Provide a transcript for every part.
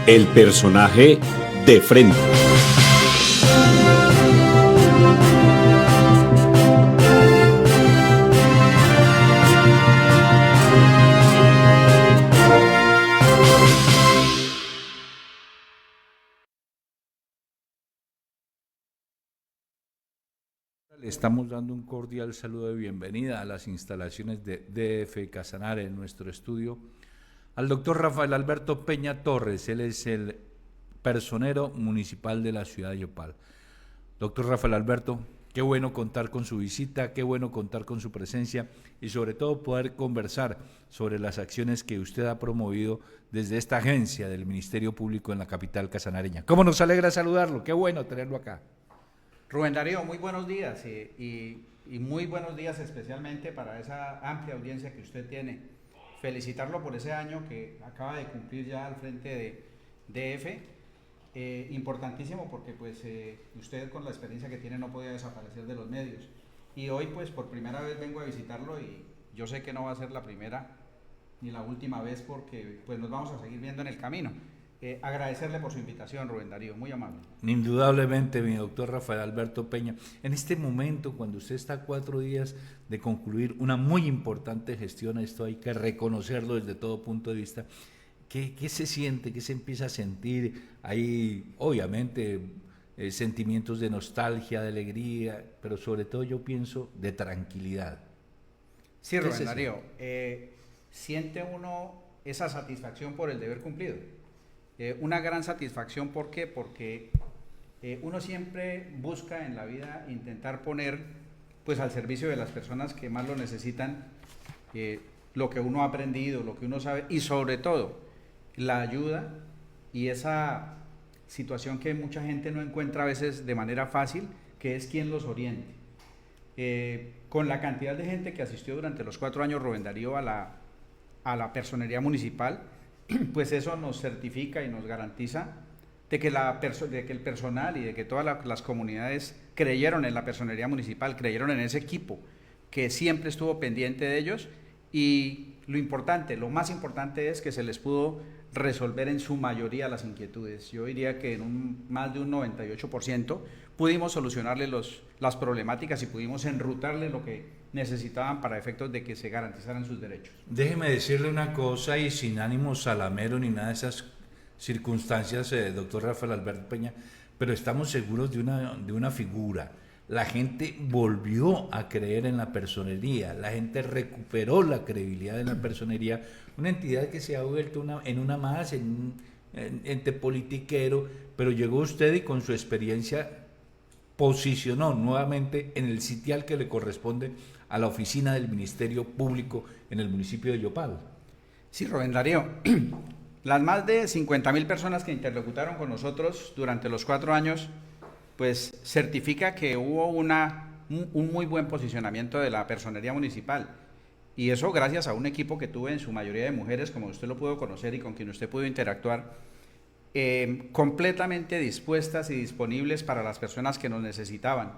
El personaje de frente. Le estamos dando un cordial saludo de bienvenida a las instalaciones de DF Casanare, en nuestro estudio, al doctor Rafael Alberto Peña Torres. Él es el personero municipal de la ciudad de Yopal. Doctor Rafael Alberto, qué bueno contar con su visita, qué bueno contar con su presencia y sobre todo poder conversar sobre las acciones que usted ha promovido desde esta agencia del Ministerio Público en la capital casanareña. ¿Cómo nos alegra saludarlo? Qué bueno tenerlo acá. Rubén Darío, muy buenos días y muy buenos días especialmente para esa amplia audiencia que usted tiene. Felicitarlo por ese año que acaba de cumplir ya al frente de DF. Importantísimo porque pues usted con la experiencia que tiene no podía desaparecer de los medios. Y hoy pues por primera vez vengo a visitarlo y yo sé que no va a ser la primera ni la última vez porque pues nos vamos a seguir viendo en el camino. Agradecerle por su invitación, Rubén Darío, muy amable. Indudablemente, mi doctor Rafael Alberto Peña, en este momento, cuando usted está a 4 días de concluir una muy importante gestión, esto hay que reconocerlo desde todo punto de vista, ¿qué se siente, qué se empieza a sentir? Hay, obviamente, sentimientos de nostalgia, de alegría, pero sobre todo yo pienso de tranquilidad. Sí, Rubén Darío, siente uno esa satisfacción por el deber cumplido. Una gran satisfacción, ¿por qué? Porque uno siempre busca en la vida intentar poner pues al servicio de las personas que más lo necesitan lo que uno ha aprendido, lo que uno sabe y sobre todo la ayuda y esa situación que mucha gente no encuentra a veces de manera fácil, que es quien los oriente. Con la cantidad de gente que asistió durante los 4 años, Rubén Darío, a la personería municipal, pues eso nos certifica y nos garantiza de que el personal y de que todas las comunidades creyeron en la personería municipal, creyeron en ese equipo que siempre estuvo pendiente de ellos y lo más importante es que se les pudo resolver en su mayoría las inquietudes. Yo diría que en más de un 98% pudimos solucionarle las problemáticas y pudimos enrutarle lo que necesitaban para efectos de que se garantizaran sus derechos. Déjeme decirle una cosa y sin ánimo salamero ni nada de esas circunstancias, doctor Rafael Alberto Peña, pero estamos seguros de una figura. La gente volvió a creer en la personería, la gente recuperó la credibilidad en la personería, una entidad que se ha vuelto en una más, en un ente politiquero, pero llegó usted y con su experiencia posicionó nuevamente en el sitial que le corresponde a la oficina del Ministerio Público en el municipio de Yopal. Sí, Rubén Darío, las más de 50.000 personas que interlocutaron con nosotros durante los 4 años, pues certifica que hubo un muy buen posicionamiento de la personería municipal. Y eso gracias a un equipo que tuve en su mayoría de mujeres, como usted lo pudo conocer y con quien usted pudo interactuar, completamente dispuestas y disponibles para las personas que nos necesitaban.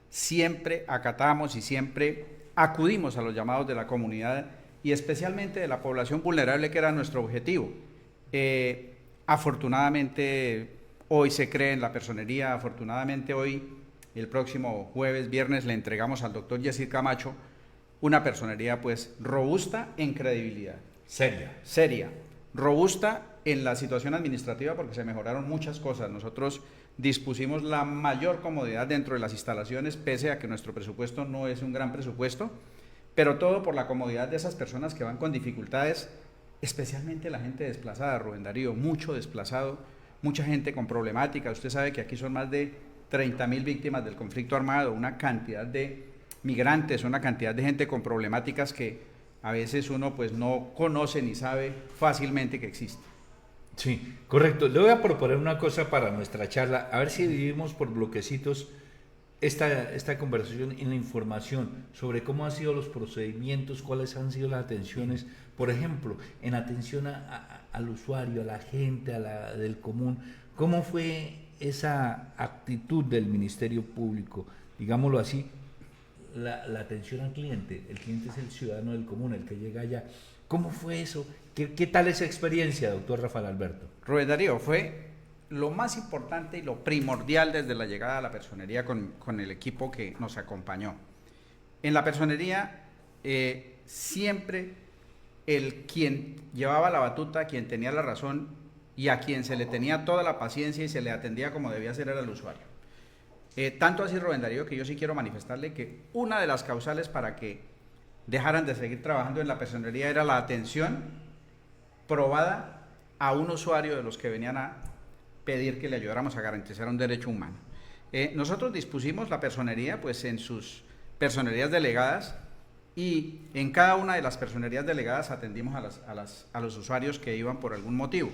Siempre acatamos y siempre acudimos a los llamados de la comunidad y especialmente de la población vulnerable, que era nuestro objetivo. Afortunadamente hoy se cree en la personería, afortunadamente hoy, el próximo jueves, viernes, le entregamos al doctor Yesir Camacho una personería pues robusta en credibilidad. Seria, robusta en la situación administrativa porque se mejoraron muchas cosas. Nosotros dispusimos la mayor comodidad dentro de las instalaciones, pese a que nuestro presupuesto no es un gran presupuesto, pero todo por la comodidad de esas personas que van con dificultades, especialmente la gente desplazada, Rubén Darío, mucho desplazado, mucha gente con problemática. Usted sabe que aquí son más de 30.000 víctimas del conflicto armado, una cantidad de migrantes, una cantidad de gente con problemáticas que a veces uno pues no conoce ni sabe fácilmente que existe. Sí, correcto. Le voy a proponer una cosa para nuestra charla, a ver si dividimos por bloquecitos esta conversación en la información sobre cómo han sido los procedimientos, cuáles han sido las atenciones, por ejemplo, en atención al usuario, a la gente, del común, cómo fue esa actitud del Ministerio Público, digámoslo así, la atención al cliente. El cliente es el ciudadano del común, el que llega allá. ¿Cómo fue eso? ¿Qué tal esa experiencia, doctor Rafael Alberto? Rubén Darío, fue lo más importante y lo primordial desde la llegada a la personería con el equipo que nos acompañó. En la personería, siempre quien llevaba la batuta, quien tenía la razón y a quien se le tenía toda la paciencia y se le atendía como debía ser era el usuario. Tanto así, Rubén Darío, que yo sí quiero manifestarle que una de las causales para que dejaran de seguir trabajando en la personería era la atención probada a un usuario de los que venían a pedir que le ayudáramos a garantizar un derecho humano. Nosotros dispusimos la personería pues en sus personerías delegadas y en cada una de las personerías delegadas atendimos a los usuarios que iban por algún motivo.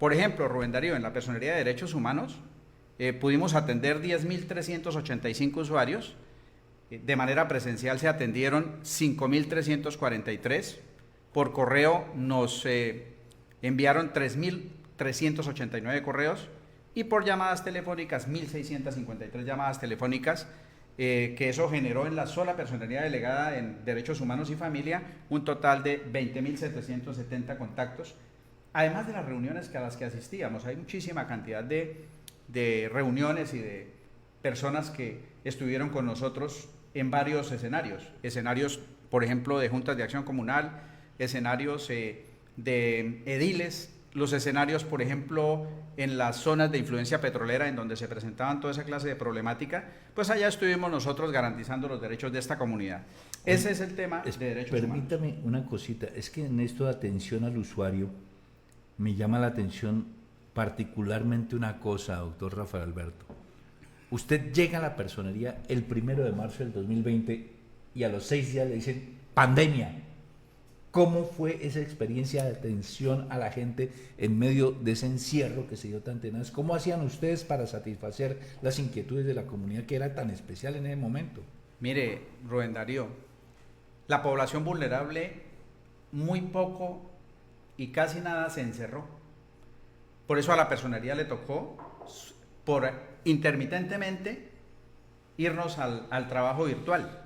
Por ejemplo, Rubén Darío, en la personería de derechos humanos pudimos atender 10.385 usuarios. De manera presencial se atendieron 5.343, por correo nos enviaron 3.389 correos y por llamadas telefónicas 1.653 llamadas telefónicas, que eso generó en la sola personería delegada en Derechos Humanos y Familia un total de 20.770 contactos, además de las reuniones a las que asistíamos. Hay muchísima cantidad de reuniones y de personas que estuvieron con nosotros en varios escenarios, por ejemplo, de juntas de acción comunal, escenarios de ediles, los escenarios, por ejemplo, en las zonas de influencia petrolera en donde se presentaban toda esa clase de problemática, pues allá estuvimos nosotros garantizando los derechos de esta comunidad. Ese es el tema de derechos humanos. Permítame una cosita, es que en esto de atención al usuario me llama la atención particularmente una cosa, doctor Rafael Alberto. Usted llega a la personería el 1 de marzo del 2020 y a los 6 días le dicen pandemia. ¿Cómo fue esa experiencia de atención a la gente en medio de ese encierro que se dio tan tenaz? ¿Cómo hacían ustedes para satisfacer las inquietudes de la comunidad que era tan especial en ese momento? Mire, Rubén Darío, la población vulnerable muy poco y casi nada se encerró. Por eso a la personería le tocó, intermitentemente, irnos al trabajo virtual.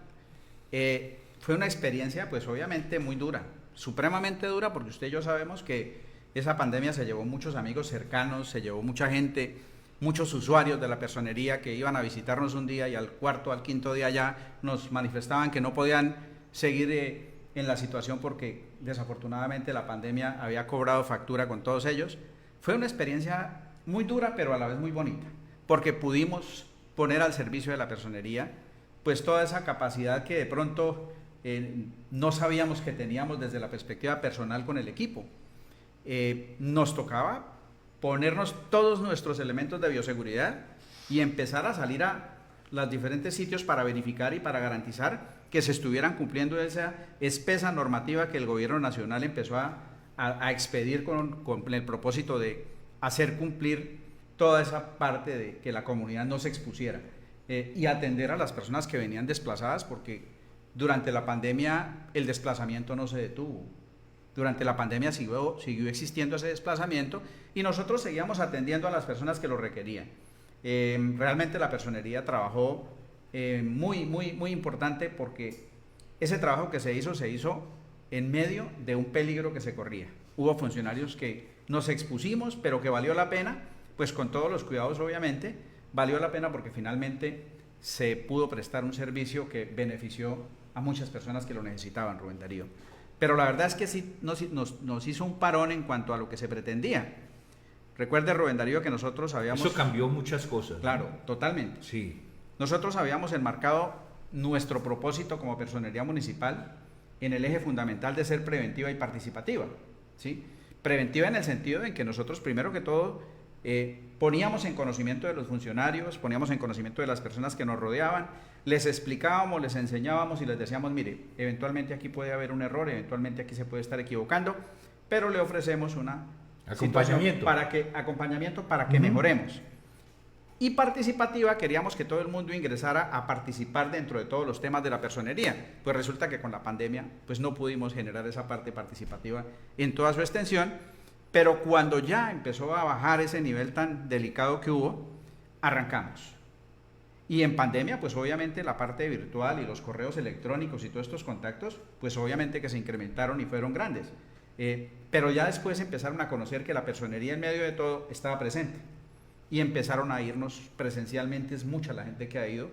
Fue una experiencia, pues obviamente muy dura, supremamente dura, porque usted y yo sabemos que esa pandemia se llevó muchos amigos cercanos, se llevó mucha gente, muchos usuarios de la personería que iban a visitarnos un día y al cuarto, al quinto día ya nos manifestaban que no podían seguir en la situación porque desafortunadamente la pandemia había cobrado factura con todos ellos. Fue una experiencia muy dura, pero a la vez muy bonita, porque pudimos poner al servicio de la personería pues toda esa capacidad que de pronto no sabíamos que teníamos desde la perspectiva personal con el equipo. Nos tocaba ponernos todos nuestros elementos de bioseguridad y empezar a salir a los diferentes sitios para verificar y para garantizar que se estuvieran cumpliendo esa espesa normativa que el gobierno nacional empezó a expedir con el propósito de hacer cumplir toda esa parte de que la comunidad no se expusiera y atender a las personas que venían desplazadas, porque durante la pandemia el desplazamiento no se detuvo. Durante la pandemia siguió existiendo ese desplazamiento y nosotros seguíamos atendiendo a las personas que lo requerían. Realmente la personería trabajó muy importante, porque ese trabajo que se hizo en medio de un peligro que se corría. Hubo funcionarios que nos expusimos, pero que valió la pena, pues con todos los cuidados obviamente, valió la pena porque finalmente se pudo prestar un servicio que benefició a muchas personas que lo necesitaban, Rubén Darío. Pero la verdad es que sí nos hizo un parón en cuanto a lo que se pretendía. Recuerde, Rubén Darío, que nosotros habíamos... Eso cambió muchas cosas. Claro, ¿no? Totalmente. Sí. Nosotros habíamos enmarcado nuestro propósito como personería municipal en el eje fundamental de ser preventiva y participativa, ¿sí? Preventiva en el sentido en que nosotros, primero que todo, poníamos en conocimiento de los funcionarios, poníamos en conocimiento de las personas que nos rodeaban, les explicábamos, les enseñábamos y les decíamos, mire, eventualmente aquí puede haber un error, eventualmente aquí se puede estar equivocando, pero le ofrecemos una acompañamiento para que mejoremos. Y participativa, queríamos que todo el mundo ingresara a participar dentro de todos los temas de la personería. Pues resulta que con la pandemia pues no pudimos generar esa parte participativa en toda su extensión, pero cuando ya empezó a bajar ese nivel tan delicado que hubo, arrancamos. Y en pandemia, pues obviamente la parte virtual y los correos electrónicos y todos estos contactos, pues obviamente que se incrementaron y fueron grandes. Pero ya después empezaron a conocer que la personería en medio de todo estaba presente. Y empezaron a irnos presencialmente, es mucha la gente que ha ido.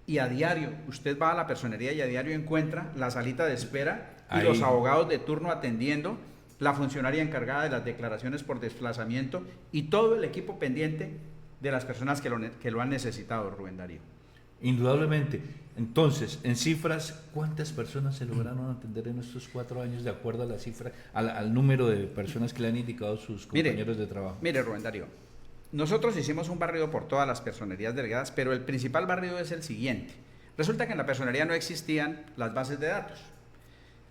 Y a diario, usted va a la personería y a diario encuentra la salita de espera y los abogados de turno atendiendo, la funcionaria encargada de las declaraciones por desplazamiento y todo el equipo pendiente de las personas que lo han necesitado, Rubén Darío. Indudablemente. Entonces, en cifras, ¿cuántas personas se lograron atender en estos 4 años de acuerdo a la cifra, al número de personas que le han indicado sus compañeros de trabajo? Mire, Rubén Darío, nosotros hicimos un barrido por todas las personerías delegadas, pero el principal barrido es el siguiente. Resulta que en la personería no existían las bases de datos.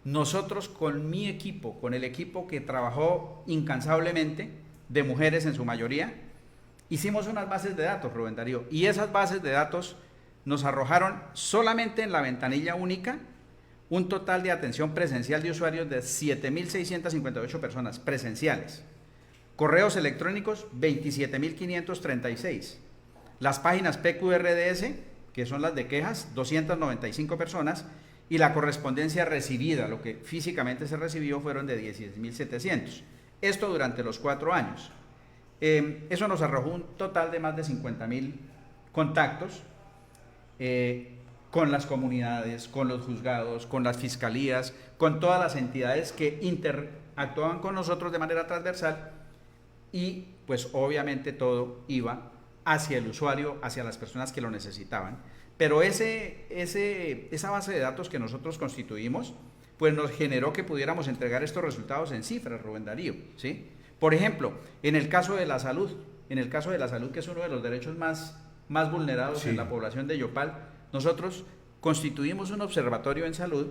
Nosotros con mi equipo, con el equipo que trabajó incansablemente, de mujeres en su mayoría, hicimos unas bases de datos, Rubén Darío, y esas bases de datos nos arrojaron solamente en la ventanilla única un total de atención presencial de usuarios de 7.658 personas presenciales. Correos electrónicos, 27.536. Las páginas PQRDS, que son las de quejas, 295 personas. Y la correspondencia recibida, lo que físicamente se recibió, fueron de 16.700. Esto durante los 4 años. Eso nos arrojó un total de más de 50.000 contactos con las comunidades, con los juzgados, con las fiscalías, con todas las entidades que interactuaban con nosotros de manera transversal y pues obviamente todo iba hacia el usuario, hacia las personas que lo necesitaban. Pero esa base de datos que nosotros constituimos, pues nos generó que pudiéramos entregar estos resultados en cifras, Rubén Darío, ¿sí? Por ejemplo, en el caso de la salud, que es uno de los derechos más vulnerados en la población de Yopal, nosotros constituimos un observatorio en salud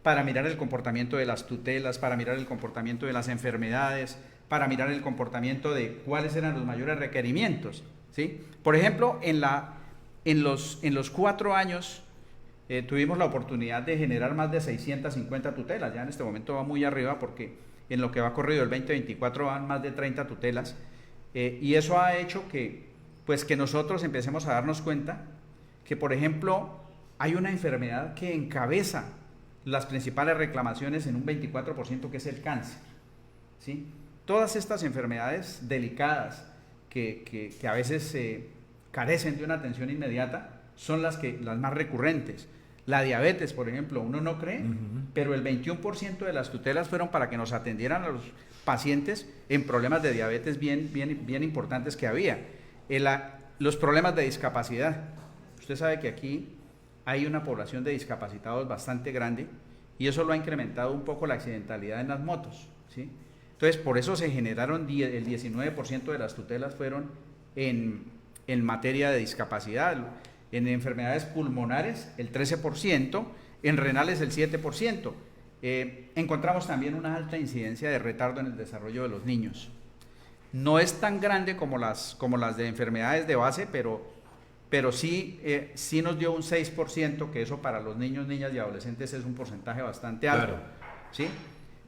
para mirar el comportamiento de las tutelas, para mirar el comportamiento de las enfermedades, para mirar el comportamiento de cuáles eran los mayores requerimientos, ¿sí? Por ejemplo, en los 4 años tuvimos la oportunidad de generar más de 650 tutelas, ya en este momento va muy arriba porque en lo que va corrido el 2024 van más de 30 tutelas, y eso ha hecho que nosotros empecemos a darnos cuenta que, por ejemplo, hay una enfermedad que encabeza las principales reclamaciones en un 24%, que es el cáncer, ¿sí? Todas estas enfermedades delicadas que a veces carecen de una atención inmediata son las más recurrentes. La diabetes, por ejemplo, uno no cree, pero el 21% de las tutelas fueron para que nos atendieran a los pacientes en problemas de diabetes bien importantes que había. Los problemas de discapacidad. Usted sabe que aquí hay una población de discapacitados bastante grande y eso lo ha incrementado un poco la accidentalidad en las motos, ¿sí? Entonces, por eso se generaron el 19% de las tutelas fueron en materia de discapacidad. En enfermedades pulmonares el 13%, en renales el 7%. Encontramos también una alta incidencia de retardo en el desarrollo de los niños. No es tan grande como las de enfermedades de base, pero sí nos dio un 6%, que eso para los niños, niñas y adolescentes es un porcentaje bastante alto. Claro. ¿Sí?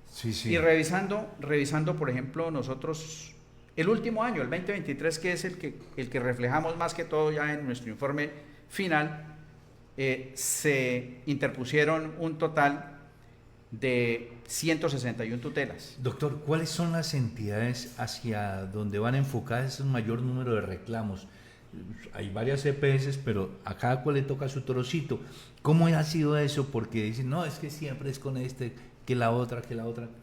Sí, sí. Y revisando, por ejemplo, nosotros el último año, el 2023, que es el que reflejamos más que todo ya en nuestro informe final, se interpusieron un total de 161 tutelas. Doctor, ¿cuáles son las entidades hacia donde van enfocadas ese mayor número de reclamos? Hay varias EPS, pero a cada cual le toca su trocito. ¿Cómo ha sido eso? Porque dicen, no, es que siempre es con que la otra.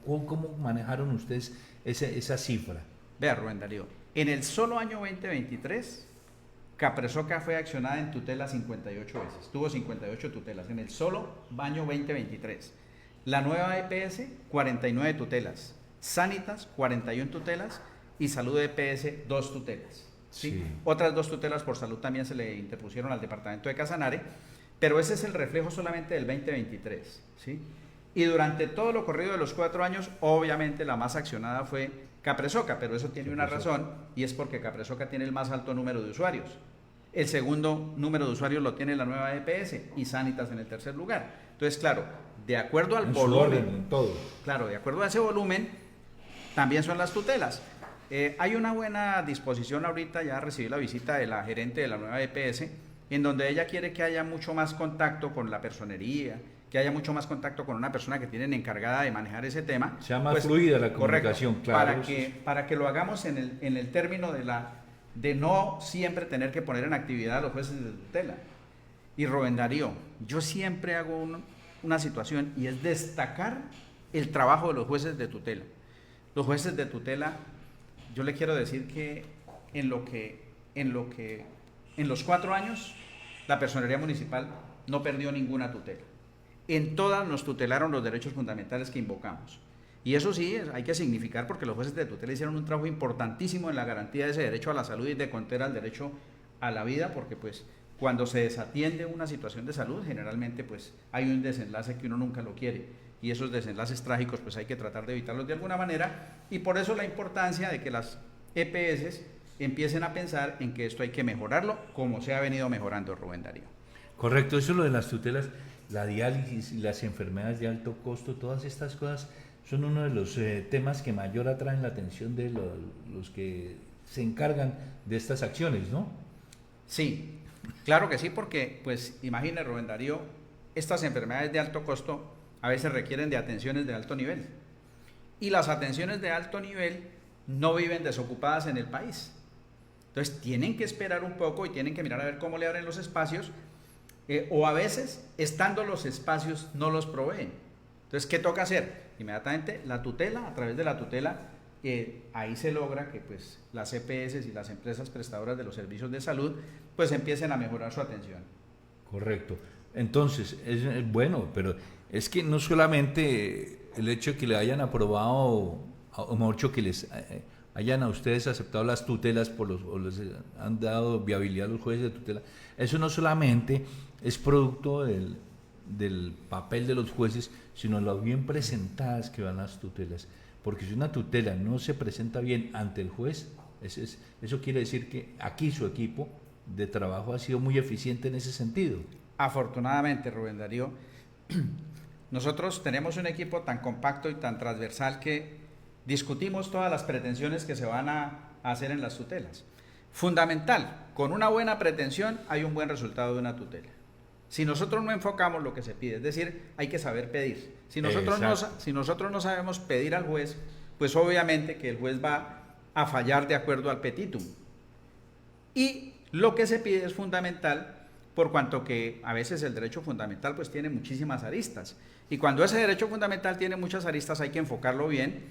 ¿Cómo manejaron ustedes esa cifra? Vea, Rubén Darío, en el solo año 2023, Capresoca fue accionada en tutela 58 veces, tuvo 58 tutelas, en el solo año 2023. La nueva EPS, 49 tutelas, Sanitas, 41 tutelas y Salud EPS, 2 tutelas. ¿Sí? Sí. Otras 2 tutelas por salud también se le interpusieron al departamento de Casanare, pero ese es el reflejo solamente del 2023, ¿sí? Y durante todo lo corrido de los 4 años, obviamente la más accionada fue Capresoca, pero eso tiene una razón, y es porque Capresoca tiene el más alto número de usuarios. El segundo número de usuarios lo tiene la nueva EPS y Sanitas en el tercer lugar. Entonces, claro, de acuerdo al volumen, en todo. Claro, de acuerdo a ese volumen, también son las tutelas. Hay una buena disposición ahorita, ya recibí la visita de la gerente de la nueva EPS, en donde ella quiere que haya mucho más contacto con la personería, que haya mucho más contacto con una persona que tienen encargada de manejar ese tema. Sea más fluida la comunicación, correcto, claro. para que lo hagamos en el término de no siempre tener que poner en actividad a los jueces de tutela. Y Rubén Darío, yo siempre hago una situación y es destacar el trabajo de los jueces de tutela. Los jueces de tutela, yo le quiero decir que en los 4 años la Personería Municipal no perdió ninguna tutela. En todas nos tutelaron los derechos fundamentales que invocamos. Y eso sí, hay que significar porque los jueces de tutela hicieron un trabajo importantísimo en la garantía de ese derecho a la salud y de contar al derecho a la vida, porque pues cuando se desatiende una situación de salud, generalmente pues hay un desenlace que uno nunca lo quiere. Y esos desenlaces trágicos pues hay que tratar de evitarlos de alguna manera. Y por eso la importancia de que las EPS empiecen a pensar en que esto hay que mejorarlo, como se ha venido mejorando, Rubén Darío. Correcto, eso es lo de las tutelas, la diálisis y las enfermedades de alto costo, todas estas cosas son uno de los temas que mayor atraen la atención de los que se encargan de estas acciones, ¿no? Sí, claro que sí, porque pues imagine, Rubén Darío, estas enfermedades de alto costo a veces requieren de atenciones de alto nivel. Y las atenciones de alto nivel no viven desocupadas en el país. Entonces tienen que esperar un poco y tienen que mirar a ver cómo le abren los espacios, o a veces, estando los espacios, no los proveen. Entonces, ¿qué toca hacer? Inmediatamente la tutela, a través de la tutela, ahí se logra que pues las EPS y las empresas prestadoras de los servicios de salud pues empiecen a mejorar su atención. Correcto. Entonces, es bueno, pero es que no solamente el hecho de que le hayan aprobado, o mejor dicho, que les hayan a ustedes aceptado las tutelas o les han dado viabilidad a los jueces de tutela, eso no solamente es producto del papel de los jueces, sino lo bien presentadas que van las tutelas. Porque si una tutela no se presenta bien ante el juez, eso quiere decir que aquí su equipo de trabajo ha sido muy eficiente en ese sentido. Afortunadamente, Rubén Darío, nosotros tenemos un equipo tan compacto y tan transversal que discutimos todas las pretensiones que se van a hacer en las tutelas. Fundamental, con una buena pretensión hay un buen resultado de una tutela. Si nosotros no enfocamos lo que se pide, es decir, hay que saber pedir. Si nosotros no sabemos pedir al juez, pues obviamente que el juez va a fallar de acuerdo al petitum. Y lo que se pide es fundamental, por cuanto que a veces el derecho fundamental pues tiene muchísimas aristas. Y cuando ese derecho fundamental tiene muchas aristas hay que enfocarlo bien,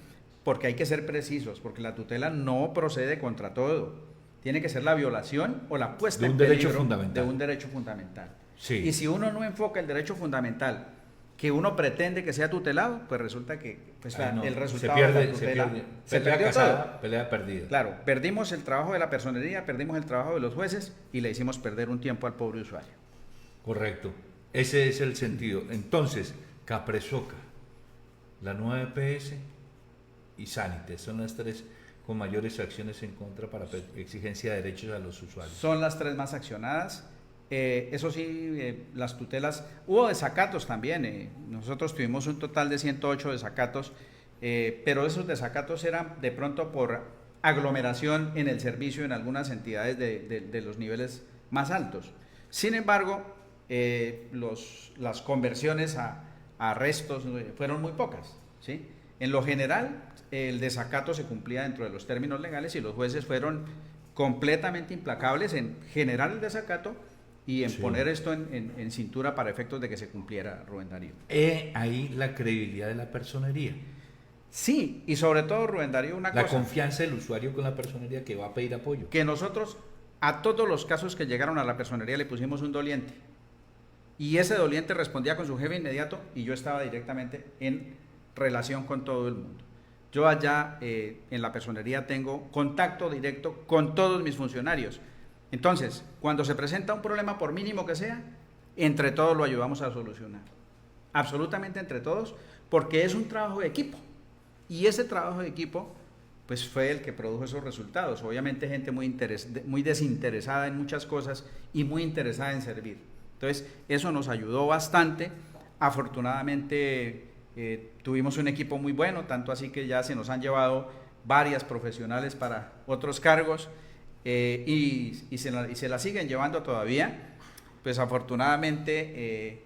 porque hay que ser precisos, porque la tutela no procede contra todo. Tiene que ser la violación o la puesta en peligro de un derecho fundamental. Sí. Y si uno no enfoca el derecho fundamental que uno pretende que sea tutelado, pues resulta que pues el resultado de la tutela se perdió todo. Pelea perdida. Claro, perdimos el trabajo de la personería, perdimos el trabajo de los jueces y le hicimos perder un tiempo al pobre usuario. Correcto, ese es el sentido. Entonces, Capresoca, la nueva EPS y Sanites son las tres con mayores acciones en contra para exigencia de derechos a los usuarios. Son las tres más accionadas. Eso sí, las tutelas, hubo desacatos también, nosotros tuvimos un total de 108 desacatos, pero esos desacatos eran de pronto por aglomeración en el servicio en algunas entidades de los niveles más altos. Sin embargo, las conversiones a arrestos fueron muy pocas, ¿sí? En lo general, el desacato se cumplía dentro de los términos legales y los jueces fueron completamente implacables en generar el desacato y en poner esto en cintura para efectos de que se cumpliera, Rubén Darío. Ahí la credibilidad de la personería. Sí, y sobre todo, Rubén Darío, una cosa. La confianza del usuario con la personería que va a pedir apoyo. Que nosotros, a todos los casos que llegaron a la personería le pusimos un doliente. Y ese doliente respondía con su jefe inmediato y yo estaba directamente en relación con todo el mundo. Yo allá en la personería tengo contacto directo con todos mis funcionarios. Entonces, cuando se presenta un problema, por mínimo que sea, entre todos lo ayudamos a solucionar. Absolutamente entre todos, porque es un trabajo de equipo. Y ese trabajo de equipo, pues fue el que produjo esos resultados. Obviamente gente muy desinteresada en muchas cosas y muy interesada en servir. Entonces, eso nos ayudó bastante. Afortunadamente, tuvimos un equipo muy bueno, tanto así que ya se nos han llevado varias profesionales para otros cargos. Y se la siguen llevando todavía. pues afortunadamente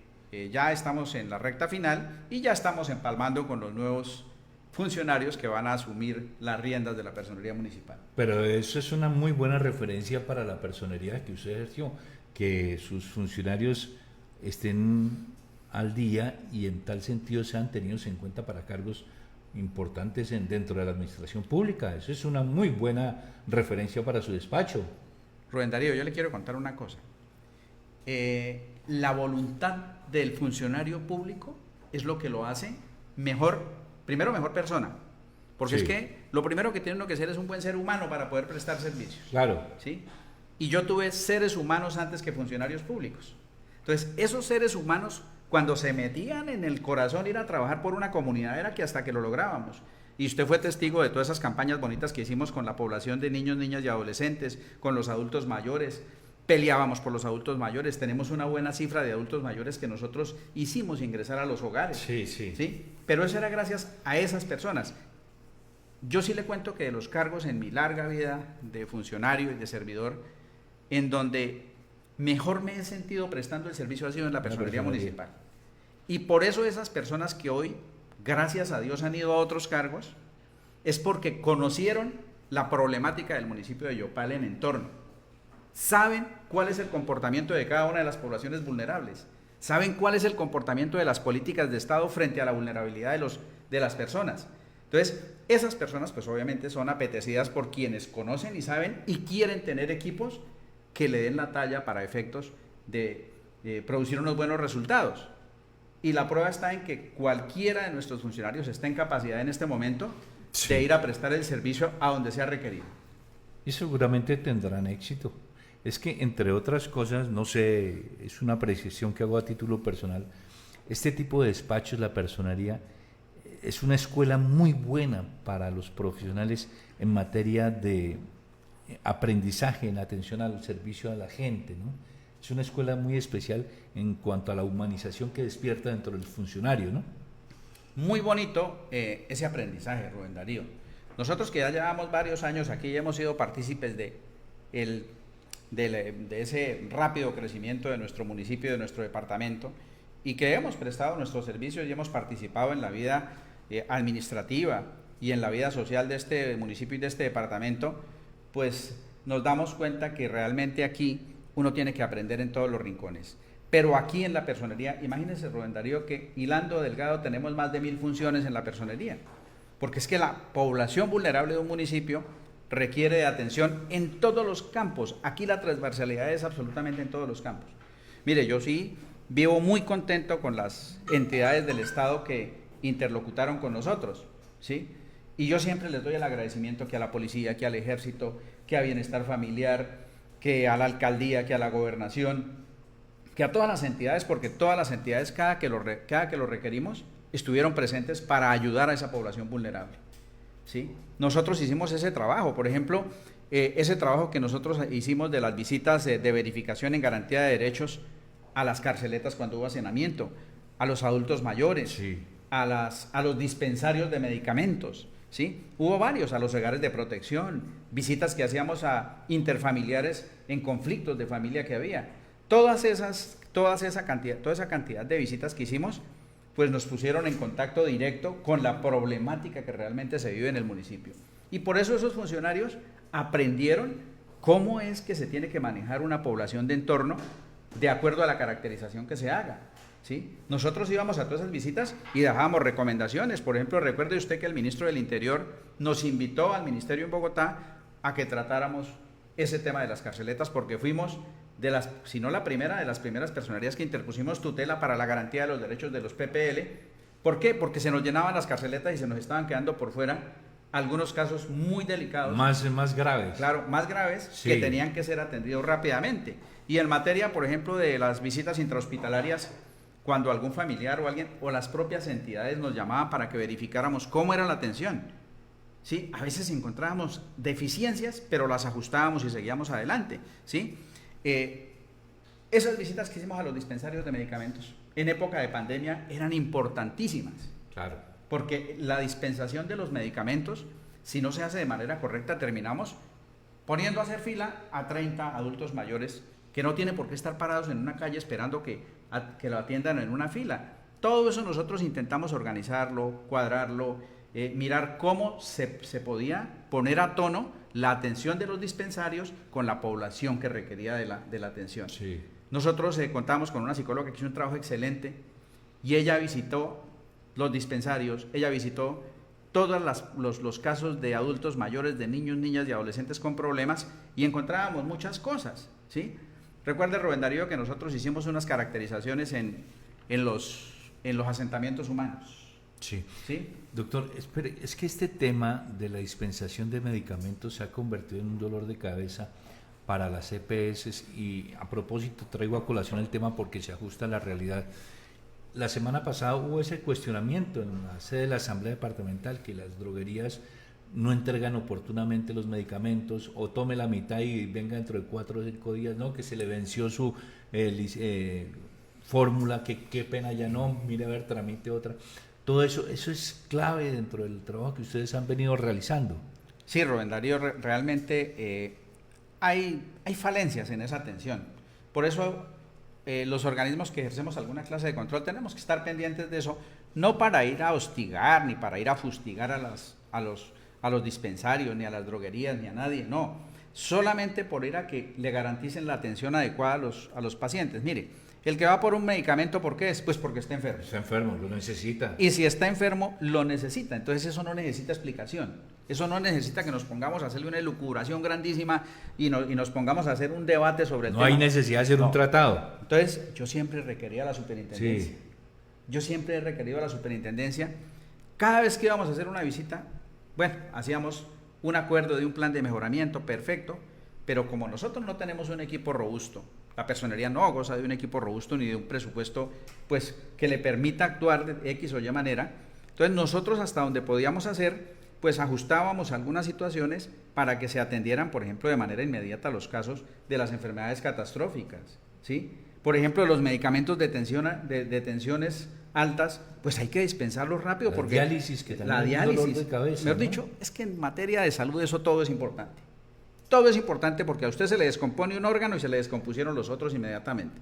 ya estamos en la recta final y ya estamos empalmando con los nuevos funcionarios que van a asumir las riendas de la personería municipal. Pero eso es una muy buena referencia para la personería que usted ejerció, que sus funcionarios estén al día y en tal sentido sean tenidos en cuenta para cargos importantes dentro de la administración pública. Eso es una muy buena referencia para su despacho. Rubén Darío, yo le quiero contar una cosa. La voluntad del funcionario público es lo que lo hace mejor, primero mejor persona, porque sí. Es que lo primero que tiene uno que ser es un buen ser humano para poder prestar servicios. Claro. ¿Sí? Y yo tuve seres humanos antes que funcionarios públicos. Entonces, esos seres humanos, cuando se metían en el corazón ir a trabajar por una comunidad, era que hasta que lo lográbamos. Y usted fue testigo de todas esas campañas bonitas que hicimos con la población de niños, niñas y adolescentes, con los adultos mayores. Peleábamos por los adultos mayores. Tenemos una buena cifra de adultos mayores que nosotros hicimos ingresar a los hogares. Sí, sí. ¿Sí? Pero eso era gracias a esas personas. Yo sí le cuento que de los cargos en mi larga vida de funcionario y de servidor, en donde mejor me he sentido prestando el servicio ha sido en la personería municipal. Y por eso esas personas que hoy, gracias a Dios, han ido a otros cargos, es porque conocieron la problemática del municipio de Yopal en entorno. Saben cuál es el comportamiento de cada una de las poblaciones vulnerables. Saben cuál es el comportamiento de las políticas de Estado frente a la vulnerabilidad de las personas. Entonces, esas personas pues obviamente son apetecidas por quienes conocen y saben y quieren tener equipos que le den la talla para efectos de producir unos buenos resultados. Y la prueba está en que cualquiera de nuestros funcionarios está en capacidad en este momento de ir a prestar el servicio a donde sea requerido. Y seguramente tendrán éxito. Es que, entre otras cosas, no sé, es una apreciación que hago a título personal, este tipo de despachos, la personería, es una escuela muy buena para los profesionales en materia de aprendizaje, en atención al servicio a la gente, ¿no? Es una escuela muy especial en cuanto a la humanización que despierta dentro del funcionario, ¿no? Muy bonito ese aprendizaje, Rubén Darío. Nosotros que ya llevamos varios años aquí y hemos sido partícipes de ese rápido crecimiento de nuestro municipio, de nuestro departamento, y que hemos prestado nuestros servicios y hemos participado en la vida administrativa y en la vida social de este municipio y de este departamento, pues nos damos cuenta que realmente aquí uno tiene que aprender en todos los rincones. Pero aquí en la personería, imagínense, Rubén Darío, que hilando delgado tenemos más de 1000 funciones en la personería, porque es que la población vulnerable de un municipio requiere de atención en todos los campos. Aquí la transversalidad es absolutamente en todos los campos. Mire, yo sí vivo muy contento con las entidades del Estado que interlocutaron con nosotros, ¿sí? Y yo siempre les doy el agradecimiento que a la policía, que al ejército, que a Bienestar Familiar, que a la alcaldía, que a la gobernación, que a todas las entidades, porque todas las entidades, cada que lo requerimos, estuvieron presentes para ayudar a esa población vulnerable, ¿sí? Nosotros hicimos ese trabajo, por ejemplo, ese trabajo que nosotros hicimos de las visitas de verificación en garantía de derechos a las carceletas cuando hubo hacinamiento, a los adultos mayores, Sí. a los dispensarios de medicamentos, ¿sí? Hubo varios, a los hogares de protección, visitas que hacíamos a interfamiliares en conflictos de familia que había. Toda esa cantidad de visitas que hicimos, pues nos pusieron en contacto directo con la problemática que realmente se vive en el municipio. Y por eso esos funcionarios aprendieron cómo es que se tiene que manejar una población de entorno de acuerdo a la caracterización que se haga, ¿sí? Nosotros íbamos a todas esas visitas y dejábamos recomendaciones. Por ejemplo, recuerde usted que el ministro del Interior nos invitó al ministerio en Bogotá a que tratáramos ese tema de las carceletas, porque fuimos si no la primera, de las primeras personerías que interpusimos tutela para la garantía de los derechos de los PPL. ¿Por qué? Porque se nos llenaban las carceletas y se nos estaban quedando por fuera algunos casos muy delicados. Más graves. Claro, más graves, Sí. que tenían que ser atendidos rápidamente. Y en materia, por ejemplo, de las visitas intrahospitalarias, cuando algún familiar o alguien o las propias entidades nos llamaban para que verificáramos cómo era la atención, ¿sí? A veces encontrábamos deficiencias, pero las ajustábamos y seguíamos adelante, ¿sí? Esas visitas que hicimos a los dispensarios de medicamentos en época de pandemia eran importantísimas. Claro. Porque la dispensación de los medicamentos, si no se hace de manera correcta, terminamos poniendo a hacer fila a 30 adultos mayores que no tienen por qué estar parados en una calle esperando que lo atiendan en una fila. Todo eso nosotros intentamos organizarlo, cuadrarlo, mirar cómo se podía poner a tono la atención de los dispensarios con la población que requería de la atención. Sí. Nosotros contamos con una psicóloga que hizo un trabajo excelente y ella visitó los dispensarios, ella visitó todos los casos de adultos mayores, de niños, niñas y adolescentes con problemas y encontrábamos muchas cosas, ¿sí? Recuerde, Rubén Darío, que nosotros hicimos unas caracterizaciones en los asentamientos humanos. Sí. ¿Sí? Doctor, espere, es que este tema de la dispensación de medicamentos se ha convertido en un dolor de cabeza para las EPS y a propósito traigo a colación el tema porque se ajusta a la realidad. La semana pasada hubo ese cuestionamiento en la sede de la Asamblea Departamental que las droguerías no entregan oportunamente los medicamentos o tome la mitad y venga dentro de 4 o 5 días, no, que se le venció su fórmula, que qué pena ya no, mire a ver, tramite otra. Todo eso es clave dentro del trabajo que ustedes han venido realizando. Sí, Rubén Darío, realmente hay falencias en esa atención. Por eso los organismos que ejercemos alguna clase de control tenemos que estar pendientes de eso, no para ir a hostigar ni para ir a fustigar a los dispensarios, ni a las droguerías, ni a nadie, no. Solamente por ir a que le garanticen la atención adecuada a los pacientes. Mire, el que va por un medicamento, ¿por qué es? Pues porque está enfermo. Está enfermo, lo necesita. Y si está enfermo, lo necesita. Entonces eso no necesita explicación. Eso no necesita que nos pongamos a hacerle una elucubración grandísima y nos pongamos a hacer un debate sobre el tema. No hay necesidad de hacer un tratado. Entonces, yo siempre requería a la superintendencia. Sí. Yo siempre he requerido a la superintendencia. Cada vez que íbamos a hacer una visita, bueno, hacíamos un acuerdo de un plan de mejoramiento perfecto, pero como nosotros no tenemos un equipo robusto, la personería no goza de un equipo robusto ni de un presupuesto pues que le permita actuar de X o Y manera, entonces nosotros hasta donde podíamos hacer, pues ajustábamos algunas situaciones para que se atendieran, por ejemplo, de manera inmediata los casos de las enfermedades catastróficas, ¿sí? Por ejemplo, los medicamentos de tensiones altas, pues hay que dispensarlos rápido porque diálisis, que también la es un diálisis, dolor de cabeza, mejor ¿no? dicho, es que en materia de salud eso todo es importante. Todo es importante porque a usted se le descompone un órgano y se le descompusieron los otros inmediatamente.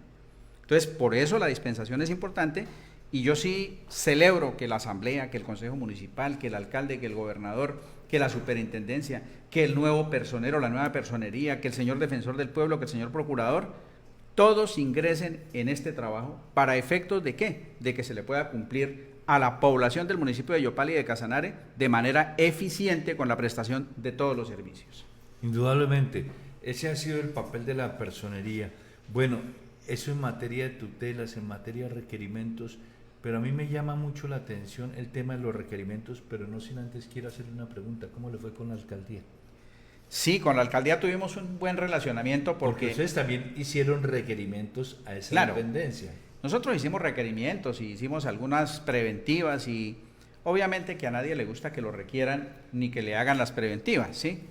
Entonces, por eso la dispensación es importante y yo sí celebro que la asamblea, que el consejo municipal, que el alcalde, que el gobernador, que la superintendencia, que el nuevo personero, la nueva personería, que el señor defensor del pueblo, que el señor procurador, todos ingresen en este trabajo para efectos de ¿qué? De que se le pueda cumplir a la población del municipio de Yopal y de Casanare de manera eficiente con la prestación de todos los servicios. Indudablemente, ese ha sido el papel de la personería. Bueno, eso en materia de tutelas, en materia de requerimientos, pero a mí me llama mucho la atención el tema de los requerimientos, pero no sin antes quiero hacerle una pregunta, ¿cómo le fue con la alcaldía? Sí, con la alcaldía tuvimos un buen relacionamiento porque ustedes también hicieron requerimientos a esa claro, dependencia. Nosotros hicimos requerimientos y hicimos algunas preventivas y obviamente que a nadie le gusta que lo requieran ni que le hagan las preventivas, ¿sí?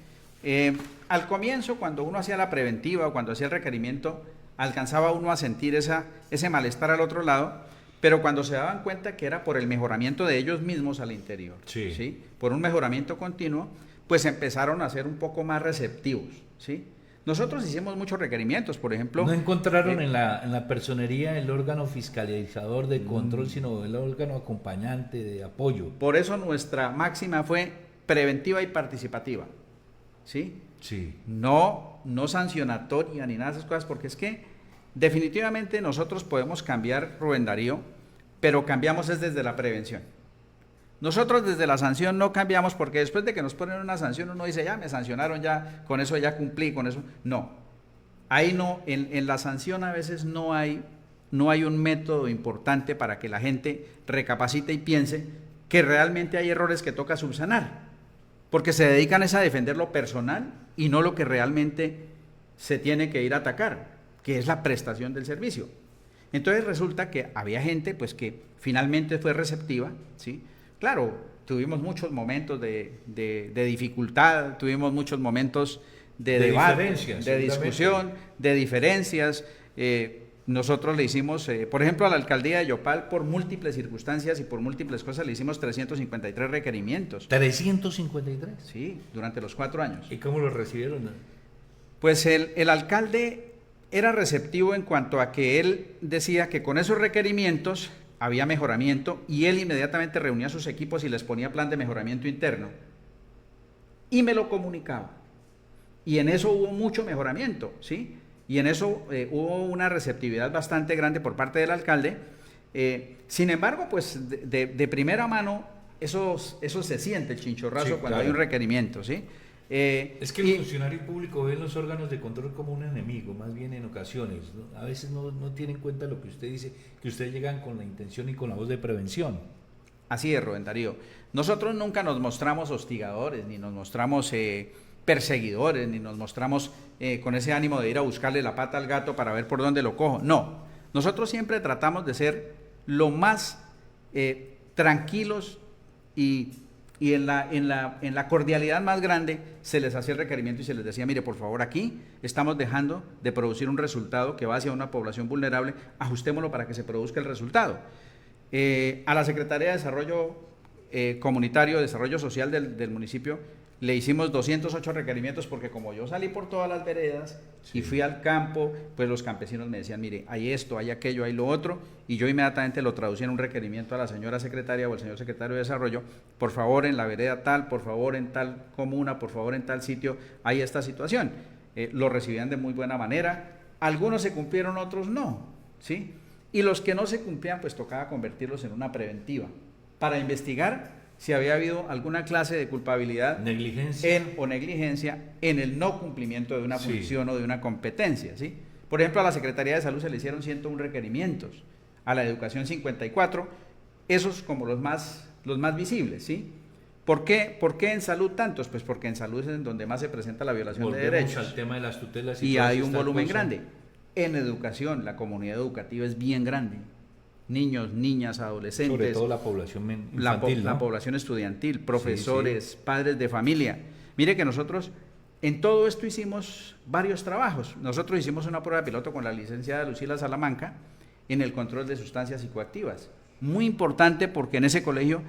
Al comienzo, cuando uno hacía la preventiva o cuando hacía el requerimiento, alcanzaba uno a sentir ese malestar al otro lado, pero cuando se daban cuenta que era por el mejoramiento de ellos mismos al interior, sí. ¿sí? Por un mejoramiento continuo, pues empezaron a ser un poco más receptivos, ¿sí? Nosotros hicimos muchos requerimientos, por ejemplo... ¿No encontraron en la personería el órgano fiscalizador de control, sino el órgano acompañante de apoyo? Por eso nuestra máxima fue preventiva y participativa, ¿sí? Sí. No sancionatoria ni nada de esas cosas, porque es que definitivamente nosotros podemos cambiar, Rubén Darío, pero cambiamos es desde la prevención. Nosotros desde la sanción no cambiamos porque después de que nos ponen una sanción uno dice, ya me sancionaron, ya con eso ya cumplí, con eso. No, ahí no, en la sanción a veces no hay un método importante para que la gente recapacite y piense que realmente hay errores que toca subsanar, porque se dedican es a defender lo personal y no lo que realmente se tiene que ir a atacar, que es la prestación del servicio. Entonces resulta que había gente pues que finalmente fue receptiva, ¿sí? Claro, tuvimos muchos momentos de dificultad, tuvimos muchos momentos de debate, de discusión, de diferencias. Nosotros le hicimos, por ejemplo, a la alcaldía de Yopal, por múltiples circunstancias y por múltles cosas, le hicimos 353 requerimientos. ¿353? Sí, durante los 4 años. ¿Y cómo lo recibieron? Pues el alcalde era receptivo en cuanto a que él decía que con esos requerimientos había mejoramiento y él inmediatamente reunía a sus equipos y les ponía plan de mejoramiento interno y me lo comunicaba. Y en eso hubo mucho mejoramiento, ¿sí? Y en eso hubo una receptividad bastante grande por parte del alcalde. Sin embargo, pues de primera mano eso se siente el chinchorrazo, sí, cuando hay un requerimiento, ¿sí? Es que el funcionario público ve los órganos de control como un enemigo, más bien en ocasiones, ¿no? A veces no tiene en cuenta lo que usted dice, que ustedes llegan con la intención y con la voz de prevención. Así es, Rubén Darío. Nosotros nunca nos mostramos hostigadores, ni nos mostramos perseguidores, ni nos mostramos con ese ánimo de ir a buscarle la pata al gato para ver por dónde lo cojo. No, nosotros siempre tratamos de ser lo más tranquilos y en la cordialidad más grande se les hacía el requerimiento y se les decía, mire, por favor, aquí estamos dejando de producir un resultado que va hacia una población vulnerable, ajustémoslo para que se produzca el resultado. A la Secretaría de Desarrollo Comunitario, Desarrollo Social del municipio, le hicimos 208 requerimientos porque como yo salí por todas las veredas y fui al campo, pues los campesinos me decían, mire, hay esto, hay aquello, hay lo otro, y yo inmediatamente lo traducí en un requerimiento a la señora secretaria o al señor secretario de Desarrollo, por favor en la vereda tal, por favor en tal comuna, por favor en tal sitio, hay esta situación. Lo recibían de muy buena manera, algunos se cumplieron, otros no, ¿sí? Y los que no se cumplían, pues tocaba convertirlos en una preventiva, para investigar si había habido alguna clase de culpabilidad o negligencia en el no cumplimiento de una función o de una competencia, ¿sí? Por ejemplo, a la Secretaría de Salud se le hicieron 101 requerimientos, a la Educación 54, esos como los más visibles, ¿sí? ¿Por qué en salud tantos? Pues porque en salud es en donde más se presenta la violación de derechos. Al tema de las tutelas y hay un volumen grande. En educación, la comunidad educativa es bien grande. Niños, niñas, adolescentes. Sobre todo la población infantil, la población estudiantil, profesores, padres de familia. Mire que nosotros en todo esto hicimos varios trabajos. Nosotros hicimos una prueba piloto con la licenciada Lucila Salamanca en el control de sustancias psicoactivas. Muy importante porque en ese colegio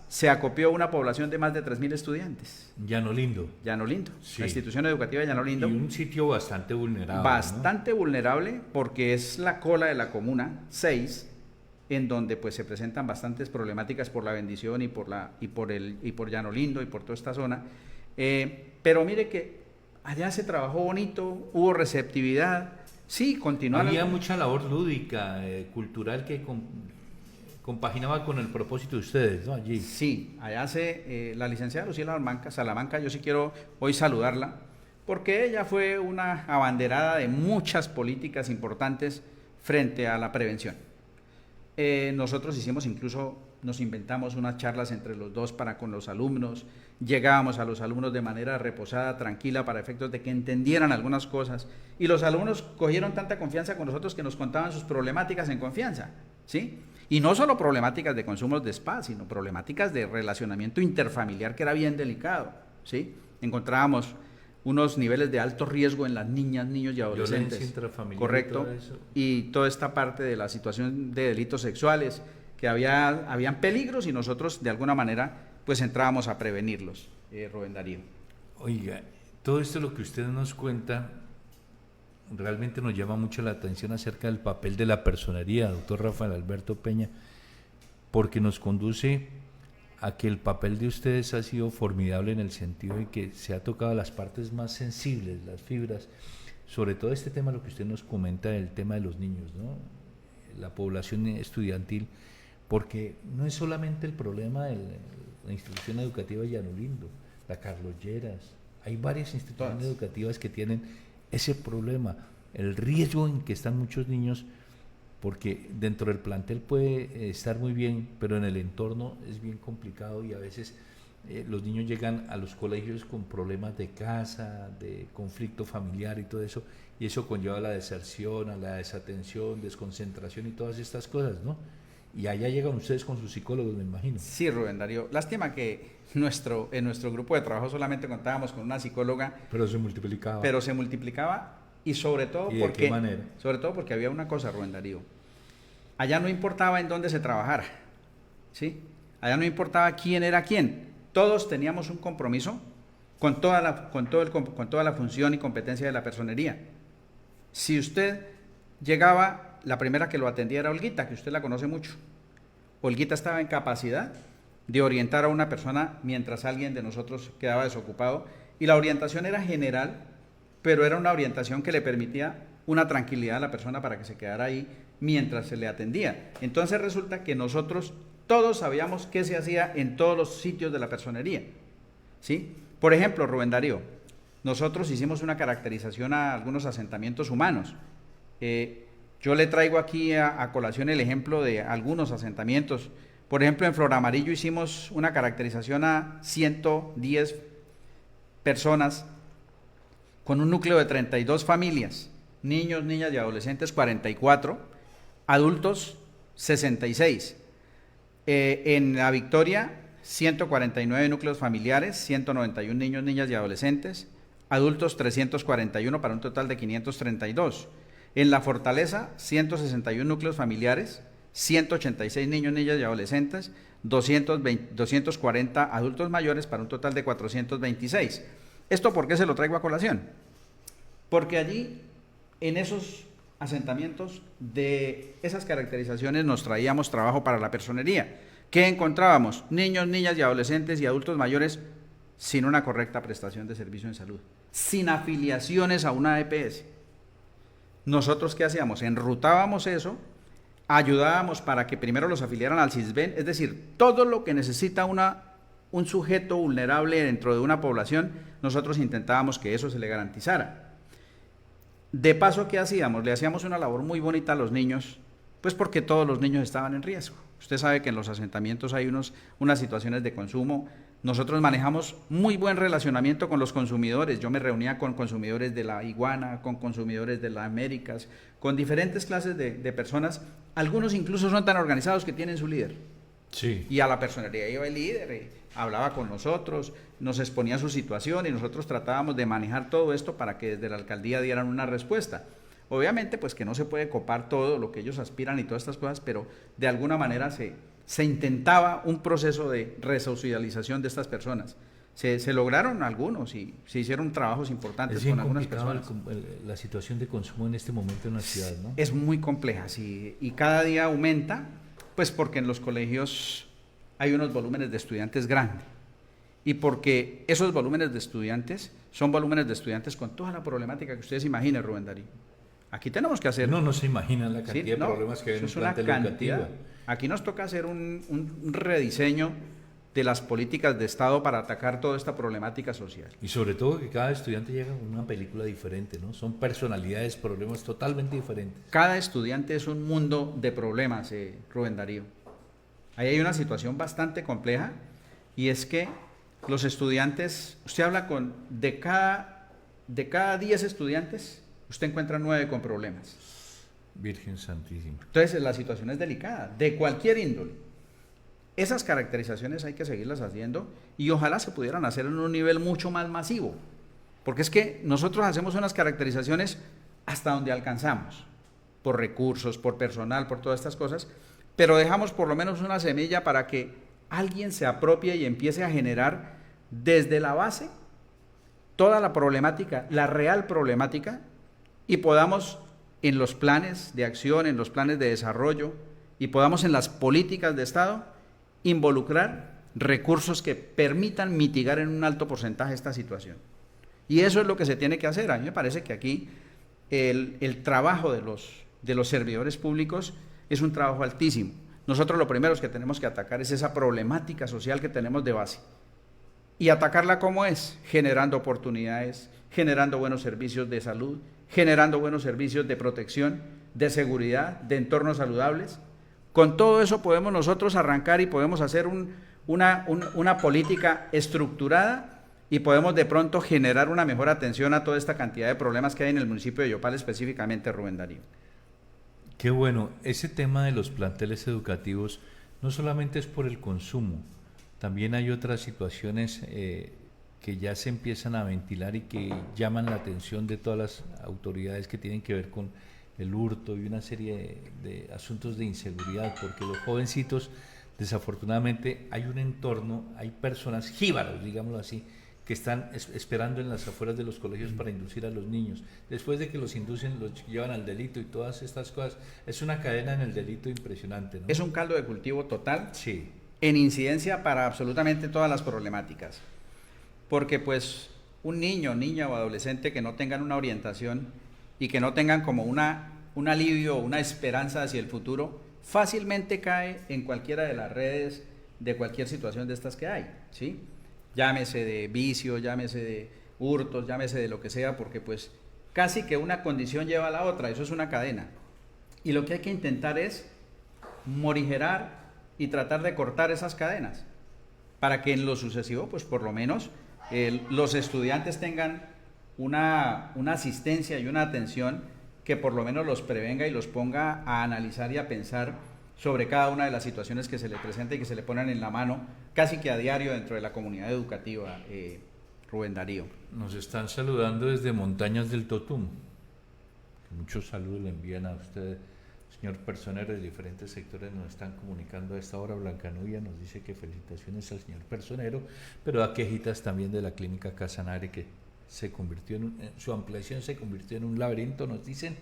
se acopió una población de más de 3.000 estudiantes. Llano Lindo. Llano Lindo, sí. La institución educativa de Llano Lindo. Y un sitio bastante vulnerable. Bastante vulnerable porque es la cola de la comuna 6, en donde pues se presentan bastantes problemáticas por la bendición y por Llano Lindo y por toda esta zona. Pero mire que allá se trabajó bonito, hubo receptividad, sí, continuaron. Había mucha labor lúdica, cultural que compaginaba con el propósito de ustedes, ¿no? Allí. Sí, allá la licenciada Lucila Salamanca, yo sí quiero hoy saludarla, porque ella fue una abanderada de muchas políticas importantes frente a la prevención. Nosotros nos inventamos unas charlas entre los dos con los alumnos, llegábamos a los alumnos de manera reposada, tranquila, para efectos de que entendieran algunas cosas, y los alumnos cogieron tanta confianza con nosotros que nos contaban sus problemáticas en confianza, ¿sí? Y no solo problemáticas de consumos de spa, sino problemáticas de relacionamiento interfamiliar que era bien delicado, ¿sí? Encontrábamos unos niveles de alto riesgo en las niñas, niños y adolescentes. Violencia intrafamiliar. Correcto. Y toda esta parte de la situación de delitos sexuales, que habían peligros y nosotros de alguna manera pues entrábamos a prevenirlos, Rubén Darío. Oiga, todo esto lo que usted nos cuenta realmente nos llama mucho la atención acerca del papel de la personería, doctor Rafael Alberto Peña, porque nos conduce a que el papel de ustedes ha sido formidable en el sentido de que se ha tocado las partes más sensibles, las fibras, sobre todo este tema, lo que usted nos comenta, el tema de los niños, ¿no? La población estudiantil, porque no es solamente el problema de la institución educativa de Llano Lindo, la Carlos Lleras, hay varias instituciones educativas que tienen ese problema, el riesgo en que están muchos niños, porque dentro del plantel puede estar muy bien, pero en el entorno es bien complicado y a veces los niños llegan a los colegios con problemas de casa, de conflicto familiar y todo eso, y eso conlleva a la deserción, a la desatención, desconcentración y todas estas cosas, ¿no? Y allá llegan ustedes con sus psicólogos, me imagino. Sí, Rubén Darío. Lástima que en nuestro grupo de trabajo solamente contábamos con una psicóloga. Pero se multiplicaba. Y sobre todo porque había una cosa, Rubén Darío. Allá no importaba en dónde se trabajara, ¿sí? Allá no importaba quién era quién. Todos teníamos un compromiso con toda la función y competencia de la personería. Si usted llegaba, la primera que lo atendía era Olguita, que usted la conoce mucho. Olguita estaba en capacidad de orientar a una persona mientras alguien de nosotros quedaba desocupado, y la orientación era general, pero era una orientación que le permitía una tranquilidad a la persona para que se quedara ahí mientras se le atendía. Entonces resulta que nosotros todos sabíamos qué se hacía en todos los sitios de la personería, ¿sí? Por ejemplo, Rubén Darío, nosotros hicimos una caracterización a algunos asentamientos humanos. Yo le traigo aquí a colación el ejemplo de algunos asentamientos. Por ejemplo, en Flor Amarillo hicimos una caracterización a 110 personas con un núcleo de 32 familias, niños, niñas y adolescentes 44, adultos 66. En La Victoria, 149 núcleos familiares, 191 niños, niñas y adolescentes, adultos 341 para un total de 532. En La Fortaleza, 161 núcleos familiares, 186 niños, niñas y adolescentes, 240 adultos mayores para un total de 426. ¿Esto por qué se lo traigo a colación? Porque allí, en esos asentamientos, de esas caracterizaciones nos traíamos trabajo para la personería. ¿Qué encontrábamos? Niños, niñas y adolescentes y adultos mayores sin una correcta prestación de servicio en salud, sin afiliaciones a una EPS. ¿Nosotros qué hacíamos? Enrutábamos eso, ayudábamos para que primero los afiliaran al CISBEN, es decir, todo lo que necesita un sujeto vulnerable dentro de una población, nosotros intentábamos que eso se le garantizara. De paso, ¿qué hacíamos? Le hacíamos una labor muy bonita a los niños, pues porque todos los niños estaban en riesgo. Usted sabe que en los asentamientos hay unas situaciones de consumo. Nosotros manejamos muy buen relacionamiento con los consumidores. Yo me reunía con consumidores de la Iguana, con consumidores de la Américas, con diferentes clases de personas. Algunos incluso son tan organizados que tienen su líder. Sí. Y a la personería iba el líder, hablaba con nosotros, nos exponía su situación y nosotros tratábamos de manejar todo esto para que desde la alcaldía dieran una respuesta. Obviamente, pues que no se puede copar todo lo que ellos aspiran y todas estas cosas, pero de alguna manera se intentaba un proceso de resocialización de estas personas. Se lograron algunos y se hicieron trabajos importantes con algunas personas. La situación de consumo en este momento en la ciudad, ¿no? Es muy compleja, sí, y cada día aumenta, pues porque en los colegios hay unos volúmenes de estudiantes grandes y porque esos volúmenes de estudiantes son volúmenes de estudiantes con toda la problemática que ustedes imaginen, Rubén Darío. Aquí tenemos que hacer... No se imaginan la cantidad de problemas que hay en un plantel educativo. Aquí nos toca hacer un rediseño de las políticas de Estado para atacar toda esta problemática social. Y sobre todo que cada estudiante llega con una película diferente, ¿no? Son personalidades, problemas totalmente diferentes. Cada estudiante es un mundo de problemas, Rubén Darío. Ahí hay una situación bastante compleja y es que los estudiantes, usted habla de cada 10 estudiantes, usted encuentra 9 con problemas. Virgen Santísima. Entonces la situación es delicada, de cualquier índole. Esas caracterizaciones hay que seguirlas haciendo y ojalá se pudieran hacer en un nivel mucho más masivo, porque es que nosotros hacemos unas caracterizaciones hasta donde alcanzamos, por recursos, por personal, por todas estas cosas, pero dejamos por lo menos una semilla para que alguien se apropie y empiece a generar desde la base toda la problemática, la real problemática, y podamos en los planes de acción, en los planes de desarrollo, y podamos en las políticas de Estado involucrar recursos que permitan mitigar en un alto porcentaje esta situación. Y eso es lo que se tiene que hacer. A mí me parece que aquí el trabajo de los servidores públicos es un trabajo altísimo. Nosotros lo primero que tenemos que atacar es esa problemática social que tenemos de base. ¿Y atacarla cómo es? Generando oportunidades, generando buenos servicios de salud, generando buenos servicios de protección, de seguridad, de entornos saludables. Con todo eso podemos nosotros arrancar y podemos hacer una política estructurada y podemos de pronto generar una mejor atención a toda esta cantidad de problemas que hay en el municipio de Yopal, específicamente Rubén Darío. Qué bueno, ese tema de los planteles educativos no solamente es por el consumo, también hay otras situaciones que ya se empiezan a ventilar y que llaman la atención de todas las autoridades que tienen que ver con el hurto y una serie de asuntos de inseguridad, porque los jovencitos, desafortunadamente, hay un entorno, hay personas jíbaros, digámoslo así, que están esperando en las afueras de los colegios para inducir a los niños. Después de que los inducen, los llevan al delito y todas estas cosas. Es una cadena en el delito impresionante, ¿no? Es un caldo de cultivo total, sí, en incidencia para absolutamente todas las problemáticas. Porque pues un niño, niña o adolescente que no tengan una orientación y que no tengan como un alivio o una esperanza hacia el futuro, fácilmente cae en cualquiera de las redes de cualquier situación de estas que hay, ¿sí? Llámese de vicio, llámese de hurtos, llámese de lo que sea, porque pues casi que una condición lleva a la otra, eso es una cadena. Y lo que hay que intentar es morigerar y tratar de cortar esas cadenas, para que en lo sucesivo, pues por lo menos, los estudiantes tengan una asistencia y una atención que por lo menos los prevenga y los ponga a analizar y a pensar sobre cada una de las situaciones que se le presenta y que se le ponen en la mano casi que a diario dentro de la comunidad educativa, Rubén Darío. Nos están saludando desde Montañas del Totum. Muchos saludos le envían a usted, señor personero, de diferentes sectores nos están comunicando a esta hora. Blanca Nubia nos dice que felicitaciones al señor personero, pero da quejitas también de la clínica Casanare, que se convirtió su ampliación se convirtió en un laberinto, nos dicen.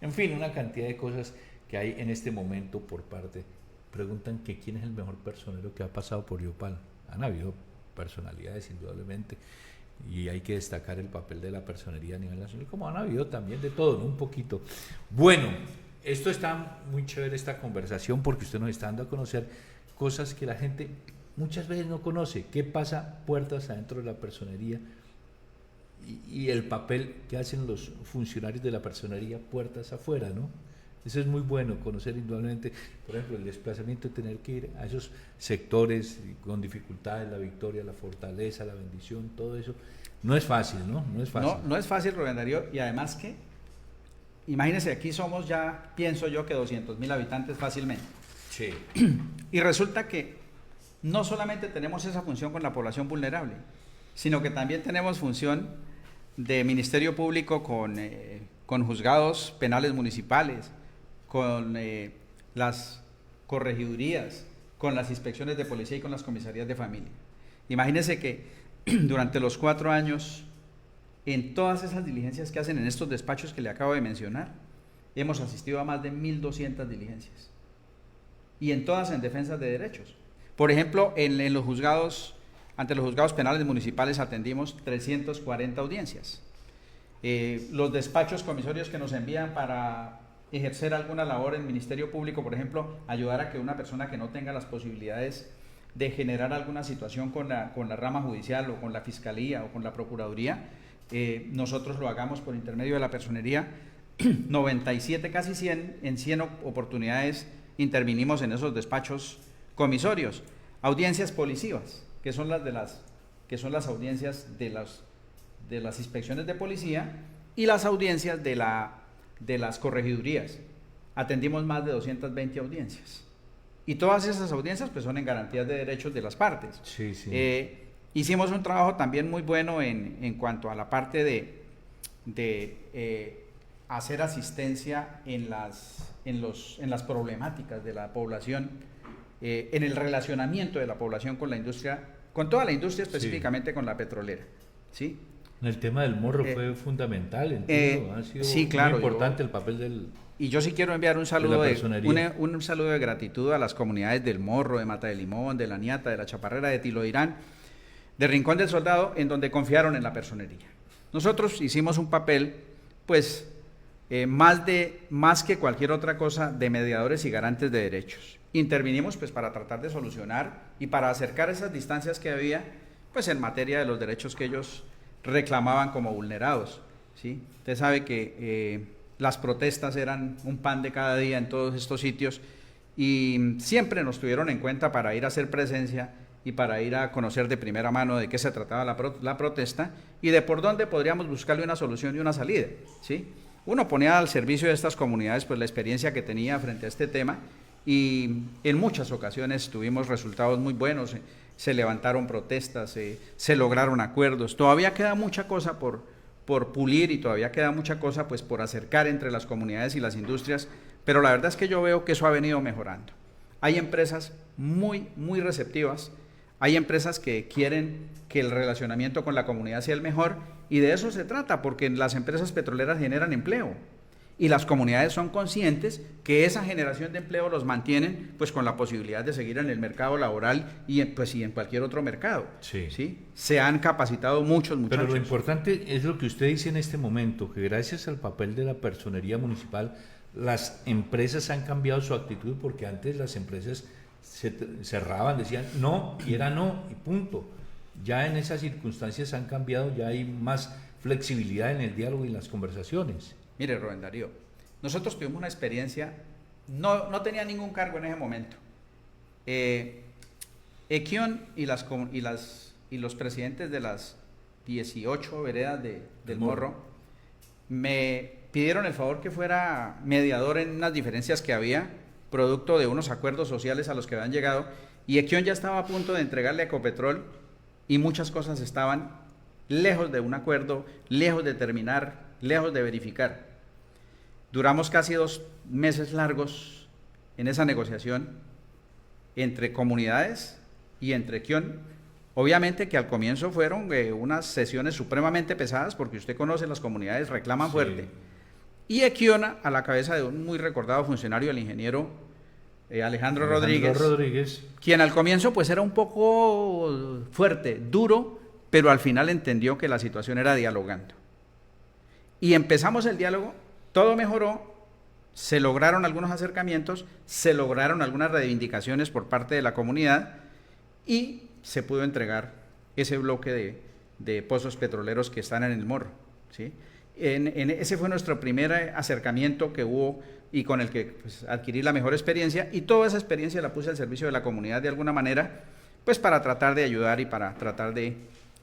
En fin, una cantidad de cosas que hay en este momento por parte. Preguntan que quién es el mejor personero que ha pasado por Yopal. Han habido personalidades indudablemente, y hay que destacar el papel de la personería a nivel nacional, como han habido también de todo, ¿no? Un poquito. Bueno, esto está muy chévere, esta conversación, porque usted nos está dando a conocer cosas que la gente muchas veces no conoce. ¿Qué pasa puertas adentro de la personería? Y el papel que hacen los funcionarios de la personería puertas afuera, ¿no? Eso es muy bueno, conocer indudablemente, por ejemplo, el desplazamiento, de tener que ir a esos sectores con dificultades, la victoria, la fortaleza, la bendición, todo eso. No es fácil, ¿no? No es fácil. No es fácil, Rubén Darío, y además que, imagínense, aquí somos ya, pienso yo, que 200.000 habitantes fácilmente. Sí. Y resulta que no solamente tenemos esa función con la población vulnerable, sino que también tenemos función de Ministerio Público con juzgados penales municipales, con las corregidurías, con las inspecciones de policía y con las comisarías de familia. Imagínense que durante los 4 años, en todas esas diligencias que hacen en estos despachos que le acabo de mencionar, hemos asistido a más de 1.200 diligencias, y en todas en defensa de derechos. Por ejemplo, en los juzgados, ante los juzgados penales municipales atendimos 340 audiencias. Los despachos comisorios que nos envían para ejercer alguna labor en Ministerio Público, por ejemplo, ayudar a que una persona que no tenga las posibilidades de generar alguna situación con la rama judicial o con la Fiscalía o con la Procuraduría, nosotros lo hagamos por intermedio de la personería. 97, casi 100, en 100 oportunidades intervinimos en esos despachos comisorios. Audiencias policivas, que son las audiencias de las inspecciones de policía, y las audiencias de las corregidurías. Atendimos más de 220 audiencias. Y todas esas audiencias pues son en garantías de derechos de las partes. Sí, sí. Hicimos un trabajo también muy bueno en cuanto a la parte de hacer asistencia en las problemáticas de la población, en el relacionamiento de la población con la industria, con toda la industria, específicamente sí, con la petrolera, ¿sí? En el tema del morro fue fundamental, entiendo, ha sido sí, claro, muy importante el papel del... Y yo sí quiero enviar un saludo un saludo de gratitud a las comunidades del Morro, de Mata de Limón, de La Niata, de La Chaparrera, de Tiloirán, de Rincón del Soldado, en donde confiaron en la personería. Nosotros hicimos un papel, pues, más que cualquier otra cosa, de mediadores y garantes de derechos. Intervinimos pues para tratar de solucionar y para acercar esas distancias que había, pues, en materia de los derechos que ellos reclamaban como vulnerados, ¿sí? Usted sabe que las protestas eran un pan de cada día en todos estos sitios, y siempre nos tuvieron en cuenta para ir a hacer presencia y para ir a conocer de primera mano de qué se trataba la protesta y de por dónde podríamos buscarle una solución y una salida, ¿sí? Uno ponía al servicio de estas comunidades pues la experiencia que tenía frente a este tema, y en muchas ocasiones tuvimos resultados muy buenos. Se levantaron protestas, se lograron acuerdos. Todavía queda mucha cosa por pulir, y todavía queda mucha cosa pues por acercar entre las comunidades y las industrias, pero la verdad es que yo veo que eso ha venido mejorando. Hay empresas muy receptivas hay empresas que quieren que el relacionamiento con la comunidad sea el mejor, y de eso se trata, porque las empresas petroleras generan empleo. Y las comunidades son conscientes que esa generación de empleo los mantienen pues con la posibilidad de seguir en el mercado laboral y en cualquier otro mercado. Sí. ¿Sí? Se han capacitado muchos muchachos. Pero lo importante es lo que usted dice en este momento, que gracias al papel de la personería municipal, las empresas han cambiado su actitud, porque antes las empresas se cerraban, decían no, y era no, y punto. Ya en esas circunstancias han cambiado, ya hay más flexibilidad en el diálogo y en las conversaciones. Mire, Rubén Darío, nosotros tuvimos una experiencia, no tenía ningún cargo en ese momento. Equión y los presidentes de las 18 veredas del Morro me pidieron el favor que fuera mediador en unas diferencias que había, producto de unos acuerdos sociales a los que habían llegado, y Equión ya estaba a punto de entregarle a Ecopetrol, y muchas cosas estaban lejos de un acuerdo, lejos de terminar, lejos de verificar. Duramos casi 2 meses largos en esa negociación entre comunidades y entre Equión. Obviamente que al comienzo fueron unas sesiones supremamente pesadas, porque usted conoce, las comunidades reclaman fuerte. Y Equión, a la cabeza de un muy recordado funcionario, el ingeniero Alejandro Rodríguez, quien al comienzo pues era un poco fuerte, duro, pero al final entendió que la situación era dialogando. Y empezamos el diálogo, todo mejoró, se lograron algunos acercamientos, se lograron algunas reivindicaciones por parte de la comunidad y se pudo entregar ese bloque de pozos petroleros que están en el Morro, ¿sí? Ese fue nuestro primer acercamiento que hubo y con el que pues, adquirí la mejor experiencia, y toda esa experiencia la puse al servicio de la comunidad de alguna manera, pues para tratar de ayudar y para tratar de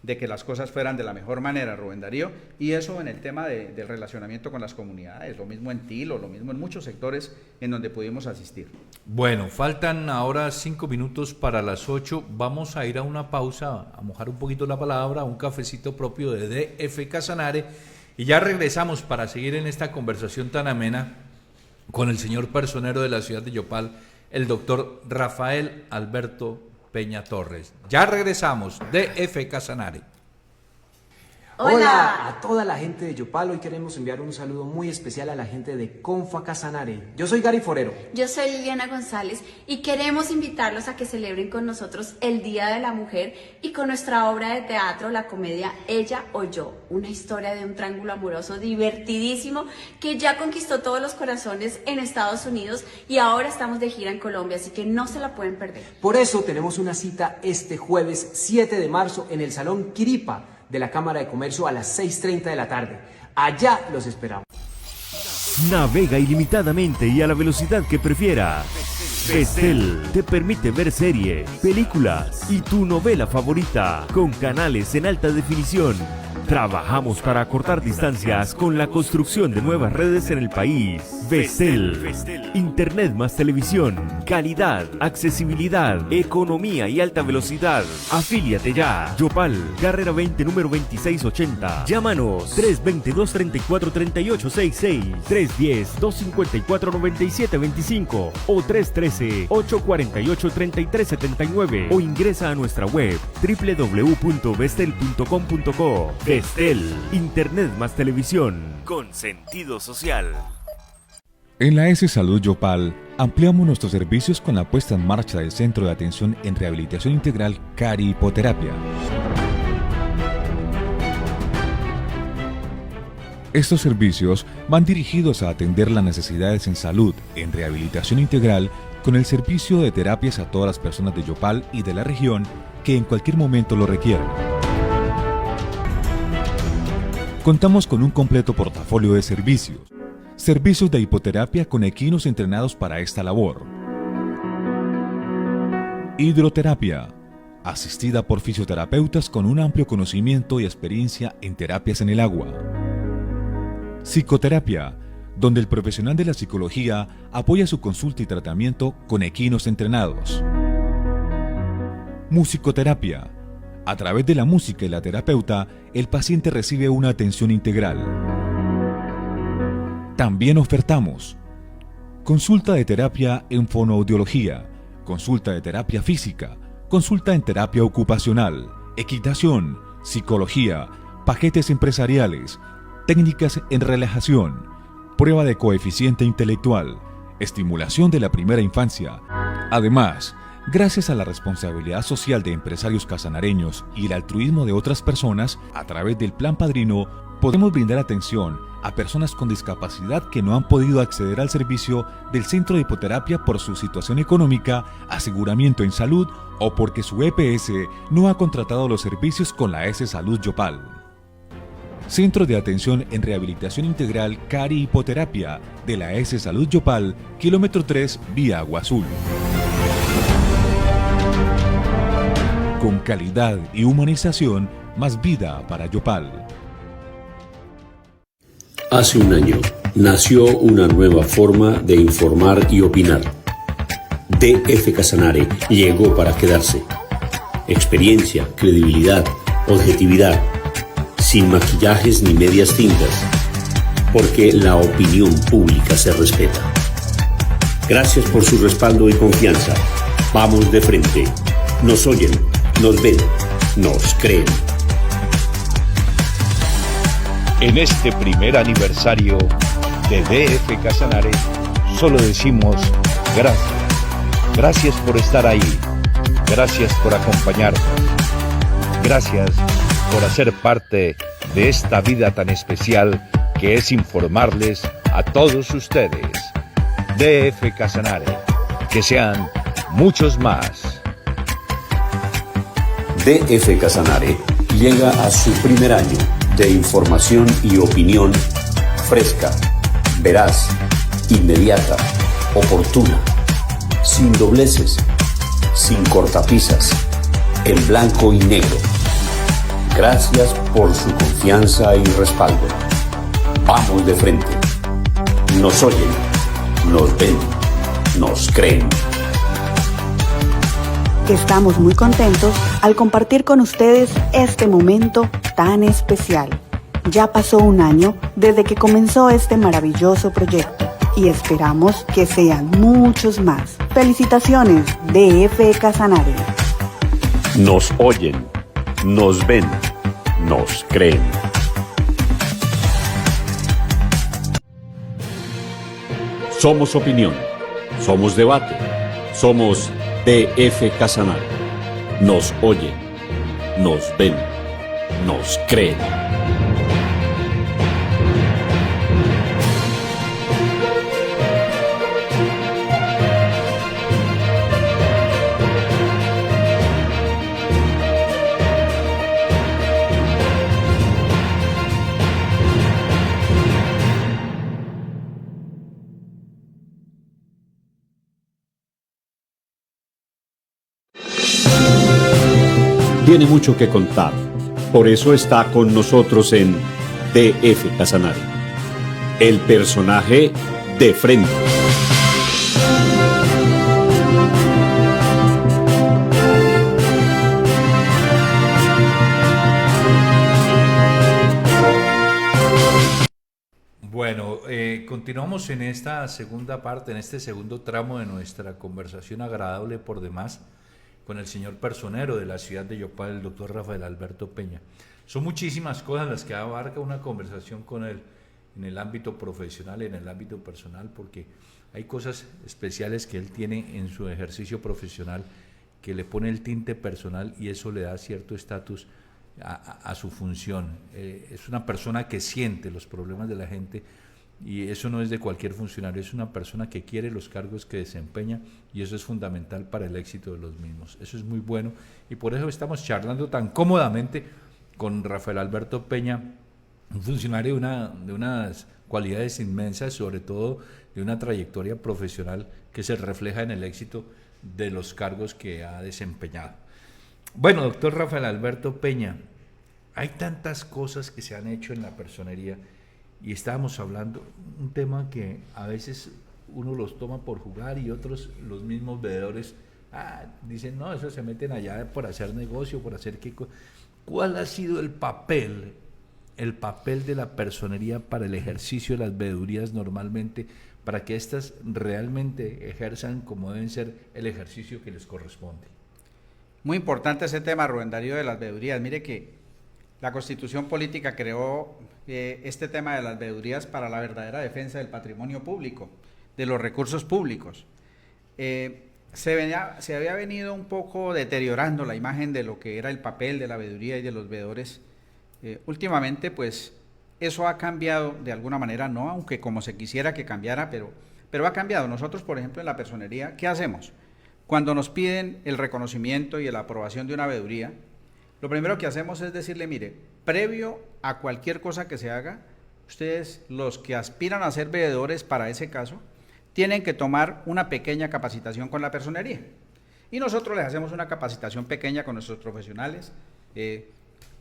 que las cosas fueran de la mejor manera, Rubén Darío, y eso en el tema del relacionamiento con las comunidades, lo mismo en Tilo, lo mismo en muchos sectores en donde pudimos asistir. Bueno, faltan ahora 5 minutos para las 8, vamos a ir a una pausa, a mojar un poquito la palabra, un cafecito propio de DF Casanare, y ya regresamos para seguir en esta conversación tan amena con el señor personero de la ciudad de Yopal, el doctor Rafael Alberto Peña Torres. Ya regresamos, DF Casanare. Hola a toda la gente de Yopal. Hoy queremos enviar un saludo muy especial a la gente de Confa Casanare. Yo soy Gary Forero. Yo soy Liliana González y queremos invitarlos a que celebren con nosotros el Día de la Mujer y con nuestra obra de teatro, la comedia Ella o Yo, una historia de un triángulo amoroso divertidísimo que ya conquistó todos los corazones en Estados Unidos y ahora estamos de gira en Colombia, así que no se la pueden perder. Por eso tenemos una cita este jueves 7 de marzo en el Salón Quiripa de la Cámara de Comercio a las 6:30 de la tarde. Allá los esperamos. Navega ilimitadamente y a la velocidad que prefiera. Vestel te permite ver series, películas y tu novela favorita con canales en alta definición. Trabajamos para acortar distancias con la construcción de nuevas redes en el país. Vestel, Internet más televisión, calidad, accesibilidad, economía y alta velocidad. Afíliate ya. Yopal, carrera 20, número 2680. Llámanos 322-343866, 310-254-9725 o 313-848-3379 o ingresa a nuestra web www.vestel.com.co. Vestel, Internet más televisión, con sentido social. En la S Salud Yopal ampliamos nuestros servicios con la puesta en marcha del Centro de Atención en Rehabilitación Integral CARI Hipoterapia. Estos servicios van dirigidos a atender las necesidades en salud en rehabilitación integral con el servicio de terapias a todas las personas de Yopal y de la región que en cualquier momento lo requieran. Contamos con un completo portafolio de servicios. Servicios de hipoterapia con equinos entrenados para esta labor. Hidroterapia, asistida por fisioterapeutas con un amplio conocimiento y experiencia en terapias en el agua. Psicoterapia, donde el profesional de la psicología apoya su consulta y tratamiento con equinos entrenados. Musicoterapia, a través de la música y la terapeuta, el paciente recibe una atención integral. También ofertamos consulta de terapia en fonoaudiología, consulta de terapia física, Consulta en terapia ocupacional, equitación, psicología, paquetes empresariales, técnicas en relajación, prueba de coeficiente intelectual, estimulación de la primera infancia. Además, gracias a la responsabilidad social de empresarios casanareños y el altruismo de otras personas, a través del Plan Padrino, podemos brindar atención a personas con discapacidad que no han podido acceder al servicio del Centro de Hipoterapia por su situación económica, aseguramiento en salud o porque su EPS no ha contratado los servicios con la S Salud Yopal. Centro de Atención en Rehabilitación Integral Cari Hipoterapia de la S Salud Yopal, kilómetro 3, vía Agua Azul. Con calidad y humanización, más vida para Yopal. Hace un año nació una nueva forma de informar y opinar. DF Casanare llegó para quedarse. Experiencia, credibilidad, objetividad, sin maquillajes ni medias tintas, porque la opinión pública se respeta. Gracias por su respaldo y confianza. Vamos de frente. Nos oyen, nos ven, nos creen. En este primer aniversario de DF Casanare, solo decimos gracias. Gracias por estar ahí. Gracias por acompañarnos. Gracias por hacer parte de esta vida tan especial que es informarles a todos ustedes. DF Casanare, que sean muchos más. DF Casanare llega a su primer año de información y opinión fresca, veraz, inmediata, oportuna, sin dobleces, sin cortapisas, en blanco y negro. Gracias por su confianza y respaldo. Vamos de frente. Nos oyen, nos ven, nos creen. Estamos muy contentos al compartir con ustedes este momento tan especial. Ya pasó un año desde que comenzó este maravilloso proyecto y esperamos que sean muchos más. Felicitaciones, DF Casanare. Nos oyen, nos ven, nos creen. Somos opinión, somos debate, somos DF Casanare. Nos oyen, nos ven, nos creen. Tiene mucho que contar, por eso está con nosotros en DF Casanare, el personaje de frente. Bueno, continuamos en esta segunda parte, en este segundo tramo de nuestra conversación agradable por demás, con el señor personero de la ciudad de Yopal, el doctor Rafael Alberto Peña. Son muchísimas cosas las que abarca una conversación con él en el ámbito profesional y en el ámbito personal, porque hay cosas especiales que él tiene en su ejercicio profesional que le pone el tinte personal y eso le da cierto estatus a su función. Es una persona que siente los problemas de la gente y eso no es de cualquier funcionario, es una persona que quiere los cargos que desempeña y eso es fundamental para el éxito de los mismos. Eso es muy bueno y por eso estamos charlando tan cómodamente con Rafael Alberto Peña, un funcionario de unas cualidades inmensas, sobre todo de una trayectoria profesional que se refleja en el éxito de los cargos que ha desempeñado. Bueno, doctor Rafael Alberto Peña, hay tantas cosas que se han hecho en la personería y estábamos hablando un tema que a veces uno los toma por jugar y otros, los mismos veedores, dicen, no, eso se meten allá por hacer negocio, por hacer qué cosa. ¿Cuál ha sido el papel de la personería para el ejercicio de las veedurías normalmente, para que éstas realmente ejerzan como deben ser el ejercicio que les corresponde? Muy importante ese tema, Rubén Darío, de las veedurías. Mire que la Constitución Política creó este tema de las veedurías para la verdadera defensa del patrimonio público, de los recursos públicos. Se había venido un poco deteriorando la imagen de lo que era el papel de la veeduría y de los veedores. Últimamente, pues, eso ha cambiado de alguna manera, no aunque como se quisiera que cambiara, pero ha cambiado. Nosotros, por ejemplo, en la personería, ¿qué hacemos? Cuando nos piden el reconocimiento y la aprobación de una veeduría, lo primero que hacemos es decirle, mire, previo a cualquier cosa que se haga, ustedes, los que aspiran a ser veedores para ese caso, tienen que tomar una pequeña capacitación con la personería. Y nosotros les hacemos una capacitación pequeña con nuestros profesionales.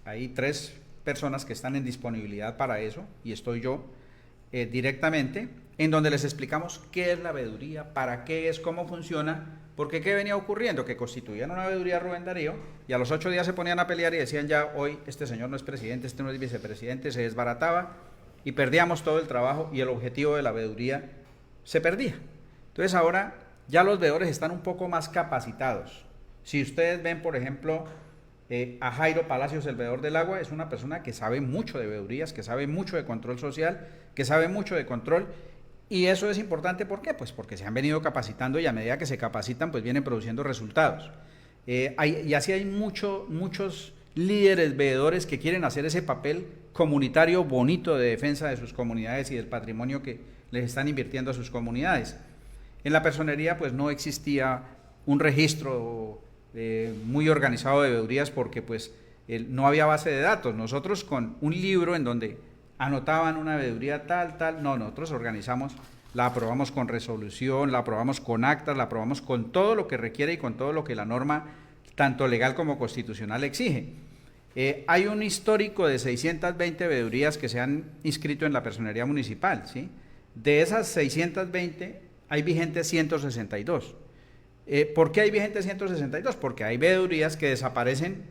Hay 3 personas que están en disponibilidad para eso, y estoy yo directamente, en donde les explicamos qué es la veeduría, para qué es, cómo funciona. Porque ¿qué venía ocurriendo? Que constituían una veeduría Rubén Darío y a los 8 días se ponían a pelear y decían ya hoy este señor no es presidente, este no es vicepresidente, se desbarataba y perdíamos todo el trabajo y el objetivo de la veeduría se perdía. Entonces ahora ya los veedores están un poco más capacitados. Si ustedes ven, por ejemplo, a Jairo Palacios, el veedor del agua, es una persona que sabe mucho de veedurías, que sabe mucho de control social, que sabe mucho de control. Y eso es importante, ¿por qué? Pues porque se han venido capacitando y a medida que se capacitan, pues vienen produciendo resultados. Y así hay muchos líderes veedores que quieren hacer ese papel comunitario bonito de defensa de sus comunidades y del patrimonio que les están invirtiendo a sus comunidades. En la personería, pues no existía un registro muy organizado de veedurías porque pues no había base de datos. Nosotros con un libro en donde anotaban una veeduría tal, no, nosotros organizamos, la aprobamos con resolución, la aprobamos con actas, la aprobamos con todo lo que requiere y con todo lo que la norma, tanto legal como constitucional, exige. Hay un histórico de 620 veedurías que se han inscrito en la personería municipal, ¿sí? De esas 620 hay vigentes 162. ¿Por qué hay vigentes 162? Porque hay veedurías que desaparecen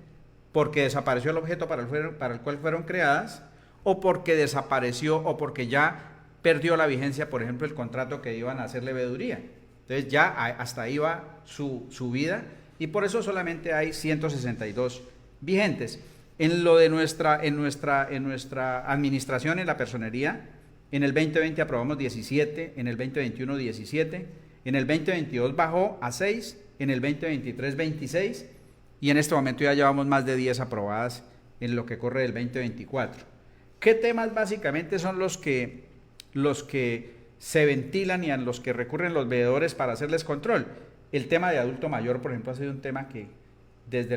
porque desapareció el objeto para el cual fueron creadas, o porque desapareció o porque ya perdió la vigencia, por ejemplo, el contrato que iban a hacerle veeduría. Entonces ya hasta ahí va su vida y por eso solamente hay 162 vigentes. En lo de nuestra administración en la personería, en el 2020 aprobamos 17, en el 2021 17, en el 2022 bajó a 6, en el 2023 26 y en este momento ya llevamos más de 10 aprobadas en lo que corre del 2024. ¿Qué temas básicamente son los que se ventilan y a los que recurren los veedores para hacerles control? El tema de adulto mayor, por ejemplo, ha sido un tema que desde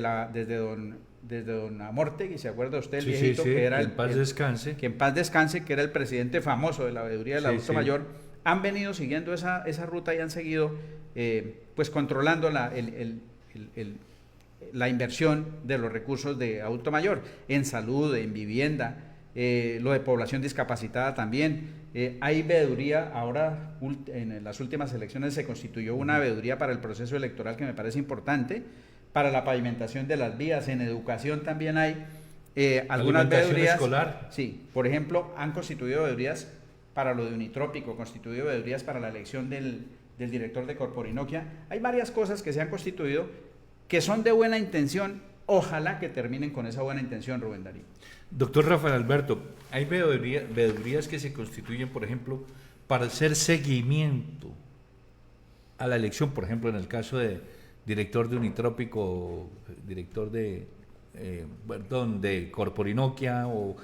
don Amortegui, ¿se acuerda usted el viejito? Que era que en paz descanse. Que en paz descanse, que era el presidente famoso de la veeduría del adulto mayor, han venido siguiendo esa ruta y han seguido pues controlando la inversión de los recursos de adulto mayor, en salud, en vivienda, lo de población discapacitada también. Hay veeduría, ahora en las últimas elecciones se constituyó una veeduría para el proceso electoral que me parece importante, para la pavimentación de las vías. En educación también hay algunas veedurías escolar. Sí, por ejemplo, han constituido veedurías para lo de Unitrópico, constituido veedurías para la elección del director de Corporinoquia. Hay varias cosas que se han constituido que son de buena intención. Ojalá que terminen con esa buena intención, Rubén Darío. Doctor Rafael Alberto, hay veedurías que se constituyen, por ejemplo, para hacer seguimiento a la elección, por ejemplo, en el caso de director de Unitrópico, director de Corporinoquia, o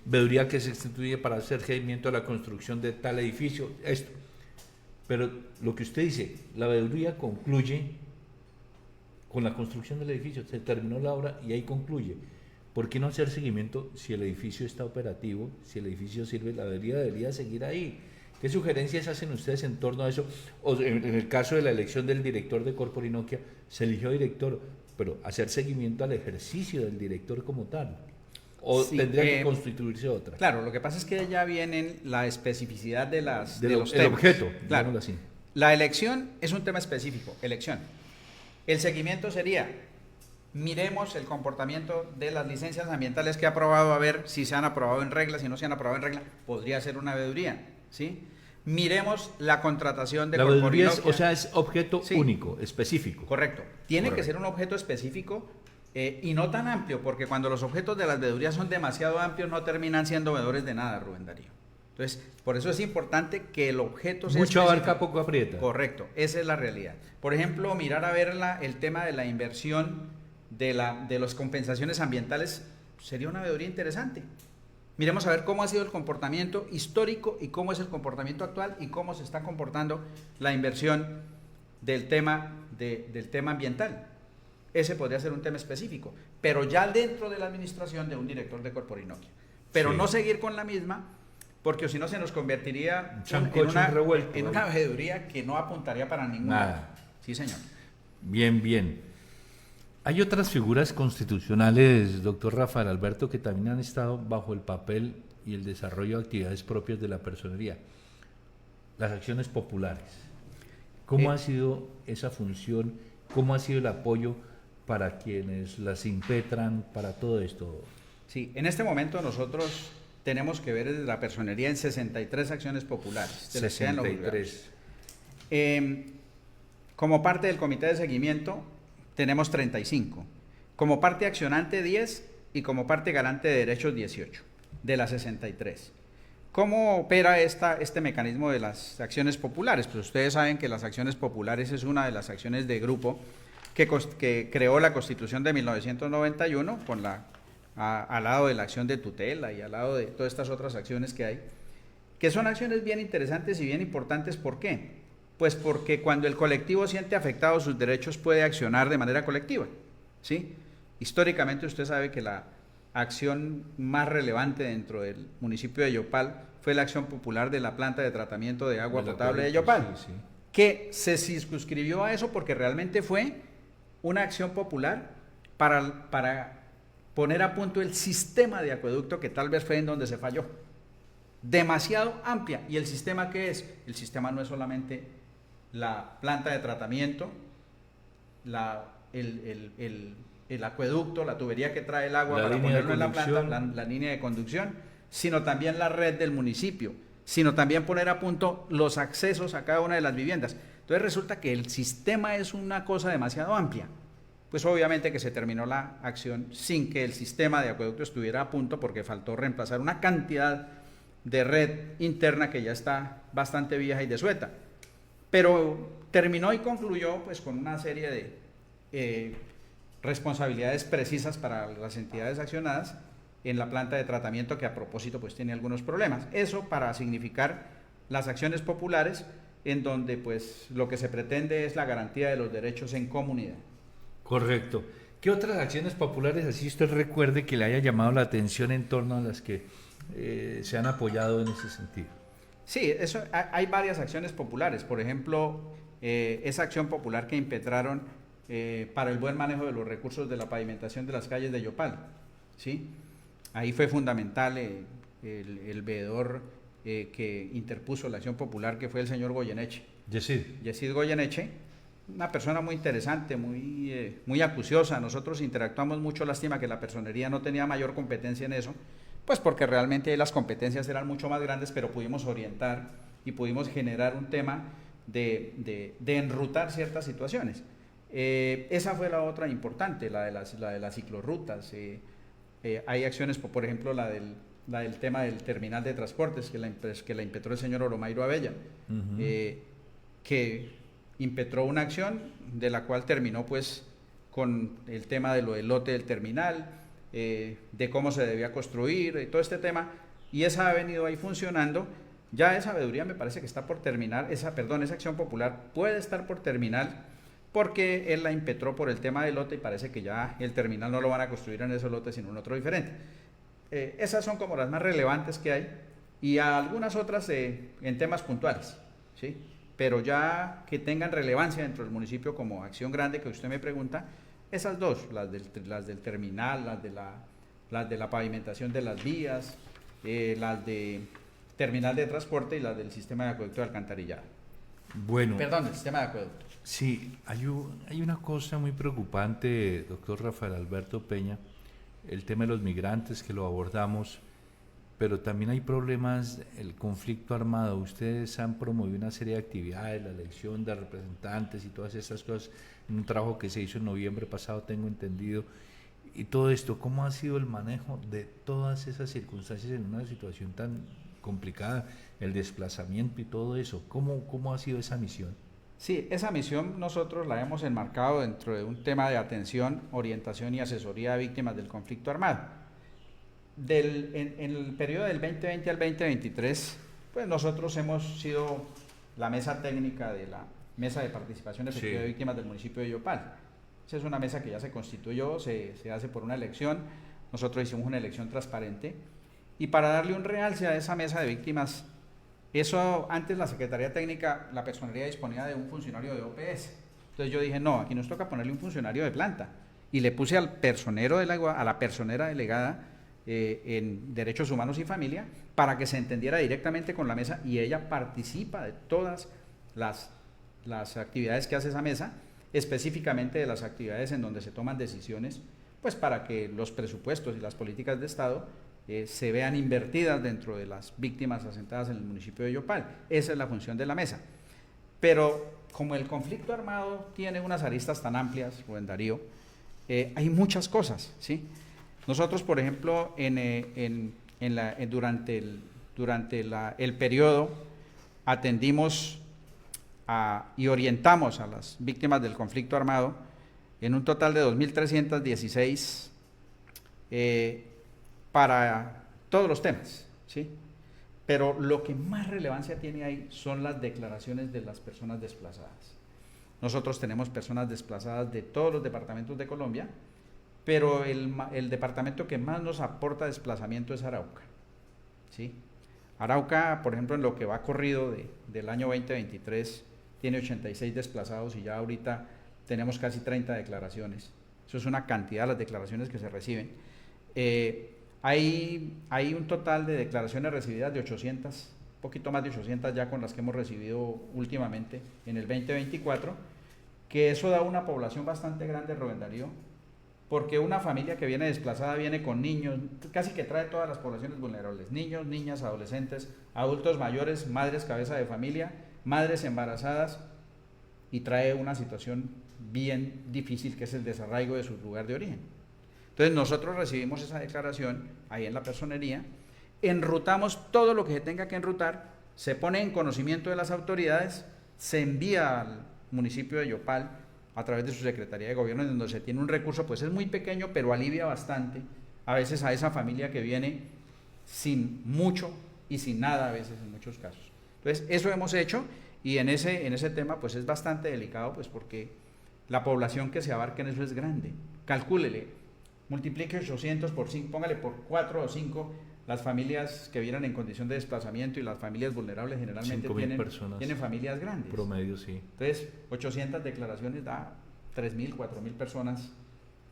veeduría que se constituye para hacer seguimiento a la construcción de tal edificio, esto. Pero lo que usted dice, la veeduría concluye con la construcción del edificio, se terminó la obra y ahí concluye. ¿Por qué no hacer seguimiento si el edificio está operativo, si el edificio sirve? La veeduría debería seguir ahí. ¿Qué sugerencias hacen ustedes en torno a eso? O en el caso de la elección del director de Corporinoquia, se eligió director, pero hacer seguimiento al ejercicio del director como tal. ¿O sí, tendría que constituirse otra? Claro, lo que pasa es que ya vienen la especificidad de los temas. El objeto, claro. Así. La elección es un tema específico, elección. El seguimiento sería, miremos el comportamiento de las licencias ambientales que ha aprobado, a ver si se han aprobado en regla, si no se han aprobado en regla, podría ser una veeduría, ¿sí? miremos la contratación de La veeduría es, Corporinoquia. o sea, es objeto Sí. único, específico. Correcto. Tiene que Correcto. ser un objeto específico y no tan amplio, porque cuando los objetos de las veedurías son demasiado amplios no terminan siendo veedores de nada, Rubén Darío. Entonces, por eso es importante que el objeto sea Mucho específico. abarca, poco aprieta. Correcto, esa es la realidad. Por ejemplo, mirar a ver el tema de la inversión de las compensaciones ambientales sería una veeduría interesante. Miremos a ver cómo ha sido el comportamiento histórico y cómo es el comportamiento actual y cómo se está comportando la inversión del tema ambiental. Ese podría ser un tema específico, pero ya dentro de la administración de un director de Corporinoquia. Pero Sí. no seguir con la misma, porque si no se nos convertiría Un sancocho revuelto, en ¿no? una veeduría que no apuntaría para ningún Nada. lado. Sí, señor. Bien, bien. Hay otras figuras constitucionales, doctor Rafael Alberto, que también han estado bajo el papel y el desarrollo de actividades propias de la personería. Las acciones populares. ¿Cómo ha sido esa función? ¿Cómo ha sido el apoyo para quienes las impetran, para todo esto? Sí, en este momento nosotros tenemos que ver desde la personería en 63 acciones populares. De las que hay en los juzgados. Como parte del comité de seguimiento tenemos 35. Como parte accionante 10 y como parte garante de derechos 18 de las 63. ¿Cómo opera este mecanismo de las acciones populares? Pues ustedes saben que las acciones populares es una de las acciones de grupo que creó la Constitución de 1991 al lado de la acción de tutela y al lado de todas estas otras acciones que hay, que son acciones bien interesantes y bien importantes. ¿Por qué? Pues porque cuando el colectivo siente afectados sus derechos puede accionar de manera colectiva, ¿sí? Históricamente usted sabe que la acción más relevante dentro del municipio de Yopal fue la acción popular de la planta de tratamiento de agua potable de Yopal, Sí, sí. que se circunscribió a eso porque realmente fue una acción popular para poner a punto el sistema de acueducto, que tal vez fue en donde se falló. Demasiado amplia. ¿Y el sistema qué es? El sistema no es solamente la planta de tratamiento, el acueducto, la tubería que trae el agua La para línea de ponerlo en la planta, conducción. la línea de conducción, sino también la red del municipio, sino también poner a punto los accesos a cada una de las viviendas. Entonces resulta que el sistema es una cosa demasiado amplia. Pues obviamente que se terminó la acción sin que el sistema de acueducto estuviera a punto, porque faltó reemplazar una cantidad de red interna que ya está bastante vieja y desueta. Pero terminó y concluyó pues con una serie de responsabilidades precisas para las entidades accionadas en la planta de tratamiento, que a propósito pues tiene algunos problemas. Eso para significar las acciones populares, en donde pues lo que se pretende es la garantía de los derechos en comunidad. Correcto. ¿Qué otras acciones populares, así usted recuerde, que le haya llamado la atención en torno a las que se han apoyado en ese sentido? Sí, hay varias acciones populares. Por ejemplo, esa acción popular que impetraron para el buen manejo de los recursos de la pavimentación de las calles de Yopal, ¿sí? Ahí fue fundamental el veedor que interpuso la acción popular, que fue el señor Goyeneche. Yesid Goyeneche, una persona muy interesante, muy acuciosa. Nosotros interactuamos mucho, lástima que la personería no tenía mayor competencia en eso, pues porque realmente las competencias eran mucho más grandes, pero pudimos orientar y pudimos generar un tema de enrutar ciertas situaciones. Esa fue la otra importante, la de las ciclorrutas. Hay acciones, por ejemplo, la del tema del terminal de transportes, que la impetró el señor Oromairo Abella, que impetró una acción de la cual terminó pues con el tema de lo del lote del terminal, de cómo se debía construir, todo este tema, y esa ha venido ahí funcionando. Ya esa veeduría me parece que está por terminar, esa acción popular puede estar por terminar, porque él la impetró por el tema del lote y parece que ya el terminal no lo van a construir en ese lote sino en otro diferente. Esas son como las más relevantes que hay, y algunas otras en temas puntuales, ¿sí? Pero ya que tengan relevancia dentro del municipio como acción grande que usted me pregunta, esas dos, las del terminal, las de la pavimentación de las vías, las de terminal de transporte y las del sistema de acueducto de alcantarillado. Bueno. Perdón, el sistema de acueducto. Sí, hay una cosa muy preocupante, doctor Rafael Alberto Peña, el tema de los migrantes, que lo abordamos, pero también hay problemas, el conflicto armado. Ustedes han promovido una serie de actividades, la elección de representantes y todas esas cosas, en un trabajo que se hizo en noviembre pasado, tengo entendido. Y todo esto, ¿cómo ha sido el manejo de todas esas circunstancias en una situación tan complicada, el desplazamiento y todo eso? ¿Cómo ha sido esa misión? Sí, esa misión nosotros la hemos enmarcado dentro de un tema de atención, orientación y asesoría a víctimas del conflicto armado. En el periodo del 2020 al 2023, pues nosotros hemos sido la mesa técnica de la Mesa de Participación Efectiva de Víctimas del municipio de Yopal. Esa es una mesa que ya se constituyó, se hace por una elección, nosotros hicimos una elección transparente, y para darle un realce a esa mesa de víctimas, eso antes la Secretaría Técnica, la personería disponía de un funcionario de OPS. Entonces yo dije, no, aquí nos toca ponerle un funcionario de planta, y le puse al personero a la personera delegada en Derechos Humanos y Familia, para que se entendiera directamente con la mesa, y ella participa de todas las actividades que hace esa mesa, específicamente de las actividades en donde se toman decisiones, pues para que los presupuestos y las políticas de Estado se vean invertidas dentro de las víctimas asentadas en el municipio de Yopal. Esa es la función de la mesa. Pero como el conflicto armado tiene unas aristas tan amplias, Rubén Darío, hay muchas cosas, ¿sí? Nosotros, por ejemplo, durante el periodo atendimos y orientamos a las víctimas del conflicto armado en un total de 2.316 para todos los temas, ¿sí? Pero lo que más relevancia tiene ahí son las declaraciones de las personas desplazadas. Nosotros tenemos personas desplazadas de todos los departamentos de Colombia, pero el departamento que más nos aporta desplazamiento es Arauca, ¿sí? Arauca, por ejemplo, en lo que va corrido del año 2023, tiene 86 desplazados y ya ahorita tenemos casi 30 declaraciones. Eso es una cantidad de las declaraciones que se reciben. Hay un total de declaraciones recibidas de 800, un poquito más de 800 ya con las que hemos recibido últimamente en el 2024, que eso da una población bastante grande, Rubén Darío, porque una familia que viene desplazada viene con niños, casi que trae todas las poblaciones vulnerables, niños, niñas, adolescentes, adultos mayores, madres cabeza de familia, madres embarazadas, y trae una situación bien difícil que es el desarraigo de su lugar de origen. Entonces nosotros recibimos esa declaración ahí en la personería, enrutamos todo lo que se tenga que enrutar, se pone en conocimiento de las autoridades, se envía al municipio de Yopal a través de su Secretaría de Gobierno, en donde se tiene un recurso, pues es muy pequeño, pero alivia bastante a veces a esa familia que viene sin mucho y sin nada a veces en muchos casos. Entonces eso hemos hecho, y en ese tema pues es bastante delicado, pues porque la población que se abarca en eso es grande. Calcúlele, multiplique 800 por 5, póngale por 4 o 5 las familias que vienen en condición de desplazamiento, y las familias vulnerables generalmente tienen familias grandes. Promedio, sí. Entonces, 800 declaraciones da 3.000, 4.000 personas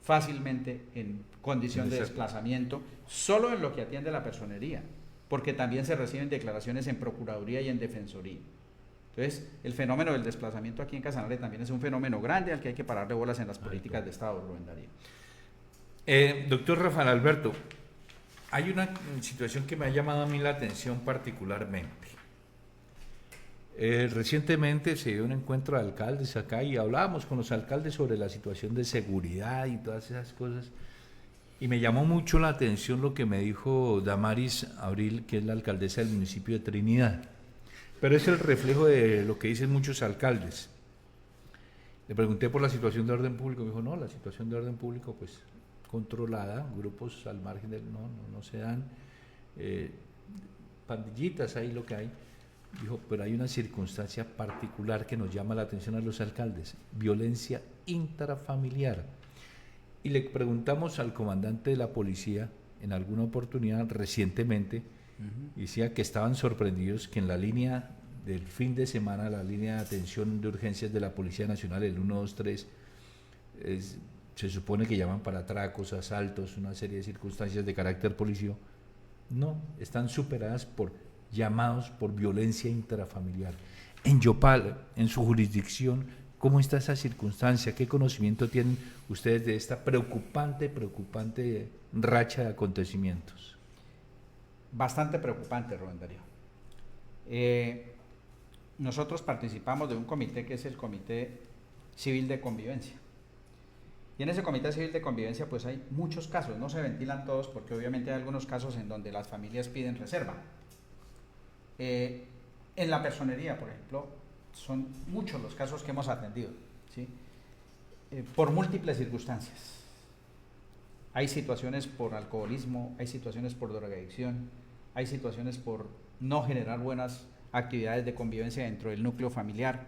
fácilmente en condición de desplazamiento, solo en lo que atiende la personería, porque también se reciben declaraciones en Procuraduría y en Defensoría. Entonces, el fenómeno del desplazamiento aquí en Casanare también es un fenómeno grande al que hay que pararle bolas en las políticas de Estado, Rubén Darío. Doctor Rafael Alberto, hay una situación que me ha llamado a mí la atención particularmente. Recientemente se dio un encuentro de alcaldes acá y hablábamos con los alcaldes sobre la situación de seguridad y todas esas cosas, y me llamó mucho la atención lo que me dijo Damaris Abril, que es la alcaldesa del municipio de Trinidad, pero es el reflejo de lo que dicen muchos alcaldes. Le pregunté por la situación de orden público, me dijo, no, la situación de orden público pues controlada, grupos al margen del no se dan, pandillitas, ahí lo que hay. Dijo, pero hay una circunstancia particular que nos llama la atención a los alcaldes, violencia intrafamiliar. Y le preguntamos al comandante de la policía en alguna oportunidad recientemente, decía que estaban sorprendidos que en la línea del fin de semana, la línea de atención de urgencias de la Policía Nacional, el 123, se supone que llaman para atracos, asaltos, una serie de circunstancias de carácter policíaco. No, están superadas por llamados por violencia intrafamiliar. En Yopal, en su jurisdicción, ¿cómo está esa circunstancia? ¿Qué conocimiento tienen ustedes de esta preocupante racha de acontecimientos? bastante preocupante, Rubén Darío. Nosotros participamos de un comité que es el Comité Civil de Convivencia. Y en ese Comité Civil de Convivencia pues hay muchos casos, no se ventilan todos porque obviamente hay algunos casos en donde las familias piden reserva. En la personería, por ejemplo, son muchos los casos que hemos atendido, ¿sí? Por múltiples circunstancias. Hay situaciones por alcoholismo, hay situaciones por drogadicción, hay situaciones por no generar buenas actividades de convivencia dentro del núcleo familiar.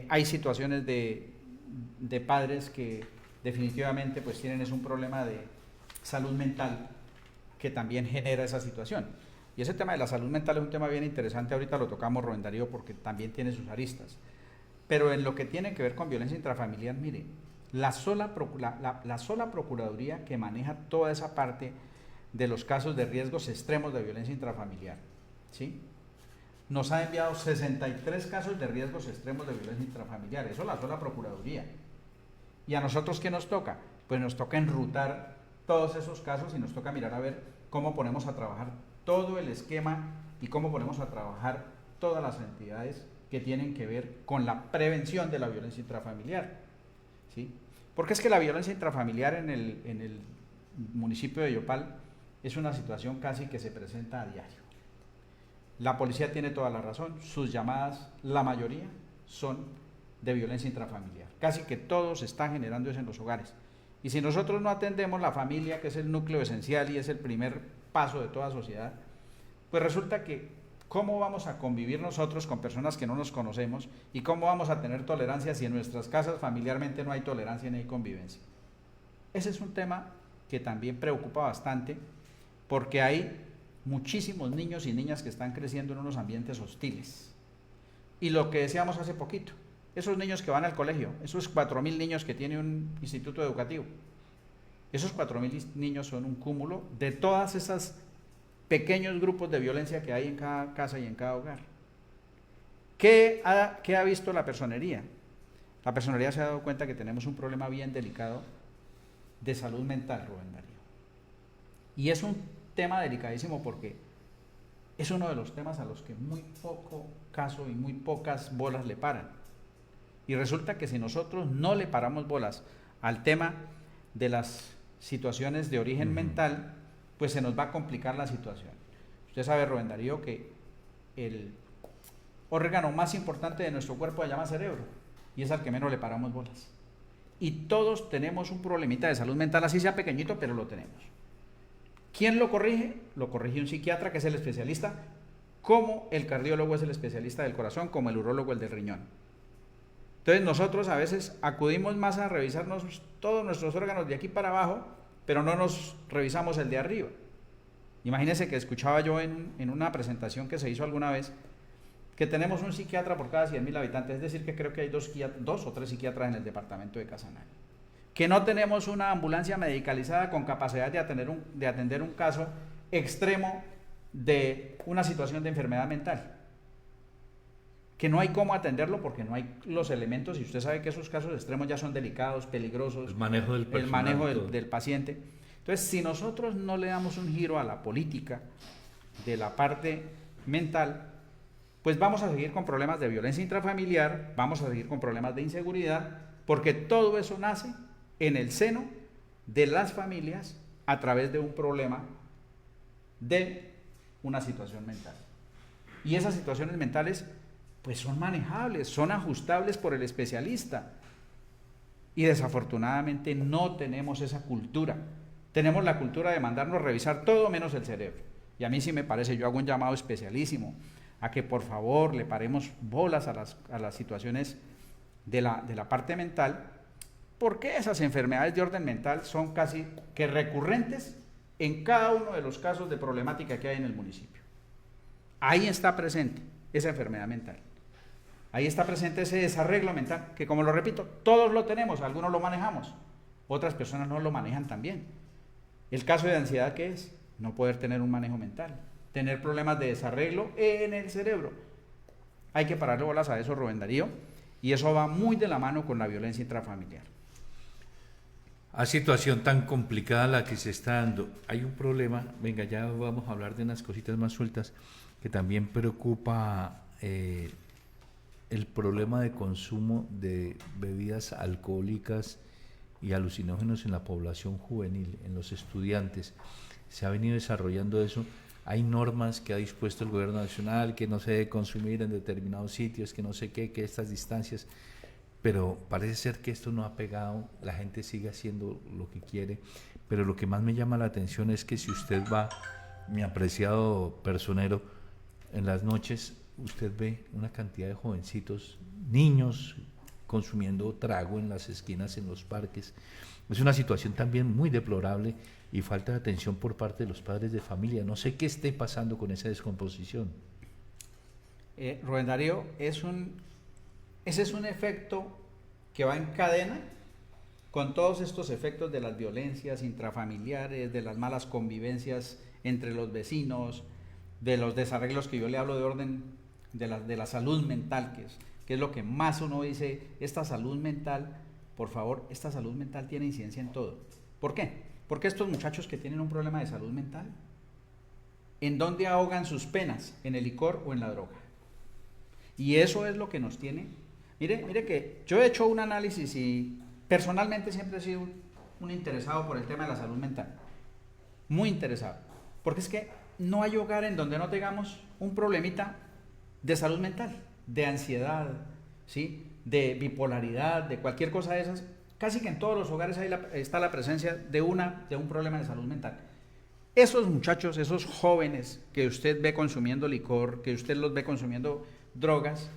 Hay situaciones de padres que definitivamente pues tienen un problema de salud mental que también genera esa situación. Y ese tema de la salud mental es un tema bien interesante, ahorita lo tocamos, Rubén Darío, porque también tiene sus aristas. Pero en lo que tiene que ver con violencia intrafamiliar, mire, la sola Procuraduría que maneja toda esa parte de los casos de riesgos extremos de violencia intrafamiliar, ¿sí?, nos ha enviado 63 casos de riesgos extremos de violencia intrafamiliar, eso la sola Procuraduría. ¿Y a nosotros qué nos toca? Pues nos toca enrutar todos esos casos y nos toca mirar a ver cómo ponemos a trabajar todo el esquema y cómo ponemos a trabajar todas las entidades que tienen que ver con la prevención de la violencia intrafamiliar, ¿sí? Porque es que la violencia intrafamiliar en el municipio de Yopal es una situación casi que se presenta a diario. La policía tiene toda la razón, sus llamadas, la mayoría, son de violencia intrafamiliar. Casi que todo se está generando eso en los hogares. Y si nosotros no atendemos la familia, que es el núcleo esencial y es el primer paso de toda sociedad, pues resulta que ¿cómo vamos a convivir nosotros con personas que no nos conocemos? ¿Y cómo vamos a tener tolerancia si en nuestras casas familiarmente no hay tolerancia ni hay convivencia? Ese es un tema que también preocupa bastante, porque hay muchísimos niños y niñas que están creciendo en unos ambientes hostiles. Y lo que decíamos hace poquito, esos niños que van al colegio, esos 4.000 niños que tiene un instituto educativo, esos 4.000 niños son un cúmulo de todas esas pequeños grupos de violencia que hay en cada casa y en cada hogar. ¿Qué ha visto la personería? La personería se ha dado cuenta que tenemos un problema bien delicado de salud mental, Rubén Darío. Y es un tema delicadísimo porque es uno de los temas a los que muy poco caso y muy pocas bolas le paran. Y resulta que si nosotros no le paramos bolas al tema de las situaciones de origen mental, pues se nos va a complicar la situación. Usted sabe, Rubén Darío, que el órgano más importante de nuestro cuerpo se llama cerebro y es al que menos le paramos bolas. Y todos tenemos un problemita de salud mental, así sea pequeñito, pero lo tenemos. ¿Quién lo corrige? Lo corrige un psiquiatra, que es el especialista, como el cardiólogo es el especialista del corazón, como el urólogo el del riñón. Entonces nosotros a veces acudimos más a revisarnos todos nuestros órganos de aquí para abajo, pero no nos revisamos el de arriba. Imagínense que escuchaba yo en una presentación que se hizo alguna vez, que tenemos un psiquiatra por cada 100.000 habitantes, es decir, que creo que hay dos o tres psiquiatras en el departamento de Casanare. Que no tenemos una ambulancia medicalizada con capacidad de atender un caso extremo de una situación de enfermedad mental. Que no hay cómo atenderlo porque no hay los elementos, y usted sabe que esos casos extremos ya son delicados, peligrosos. El manejo del personal, el manejo del paciente. Entonces, si nosotros no le damos un giro a la política de la parte mental, pues vamos a seguir con problemas de violencia intrafamiliar, vamos a seguir con problemas de inseguridad, porque todo eso nace en el seno de las familias a través de un problema de una situación mental. Y esas situaciones mentales pues son manejables, son ajustables por el especialista. Y desafortunadamente no tenemos esa cultura. Tenemos la cultura de mandarnos revisar todo menos el cerebro. Y a mí sí me parece, yo hago un llamado especialísimo a que por favor le paremos bolas a las situaciones de la parte mental, porque esas enfermedades de orden mental son casi que recurrentes en cada uno de los casos de problemática que hay en el municipio. Ahí está presente esa enfermedad mental. Ahí está presente ese desarreglo mental, que como lo repito, todos lo tenemos, algunos lo manejamos, otras personas no lo manejan también. El caso de ansiedad, ¿qué es? No poder tener un manejo mental, tener problemas de desarreglo en el cerebro. Hay que pararle bolas a eso, Rubén Darío, y eso va muy de la mano con la violencia intrafamiliar. A situación tan complicada la que se está dando, hay un problema, venga, ya vamos a hablar de unas cositas más sueltas, que también preocupa el problema de consumo de bebidas alcohólicas y alucinógenos en la población juvenil, en los estudiantes. Se ha venido desarrollando eso. Hay normas que ha dispuesto el gobierno nacional, que no se debe consumir en determinados sitios, que no sé qué, que estas distancias, pero parece ser que esto no ha pegado, la gente sigue haciendo lo que quiere, pero lo que más me llama la atención es que si usted va, mi apreciado personero, en las noches, usted ve una cantidad de jovencitos, niños, consumiendo trago en las esquinas, en los parques. Es una situación también muy deplorable y falta de atención por parte de los padres de familia. No sé qué esté pasando con esa descomposición. Rubén Darío, ese es un efecto que va en cadena con todos estos efectos de las violencias intrafamiliares, de las malas convivencias entre los vecinos, de los desarreglos que yo le hablo de orden de la salud mental, que es lo que más uno dice, esta salud mental, por favor, esta salud mental tiene incidencia en todo. ¿Por qué? Porque estos muchachos que tienen un problema de salud mental, ¿en dónde ahogan sus penas? ¿En el licor o en la droga? Y eso es lo que nos tiene. Mire que yo he hecho un análisis y personalmente siempre he sido un interesado por el tema de la salud mental. Muy interesado. Porque es que no hay hogar en donde no tengamos un problemita de salud mental, de ansiedad, ¿sí? De bipolaridad, de cualquier cosa de esas. Casi que en todos los hogares está la presencia de un problema de salud mental. Esos muchachos, esos jóvenes que usted ve consumiendo licor, que usted los ve consumiendo drogas,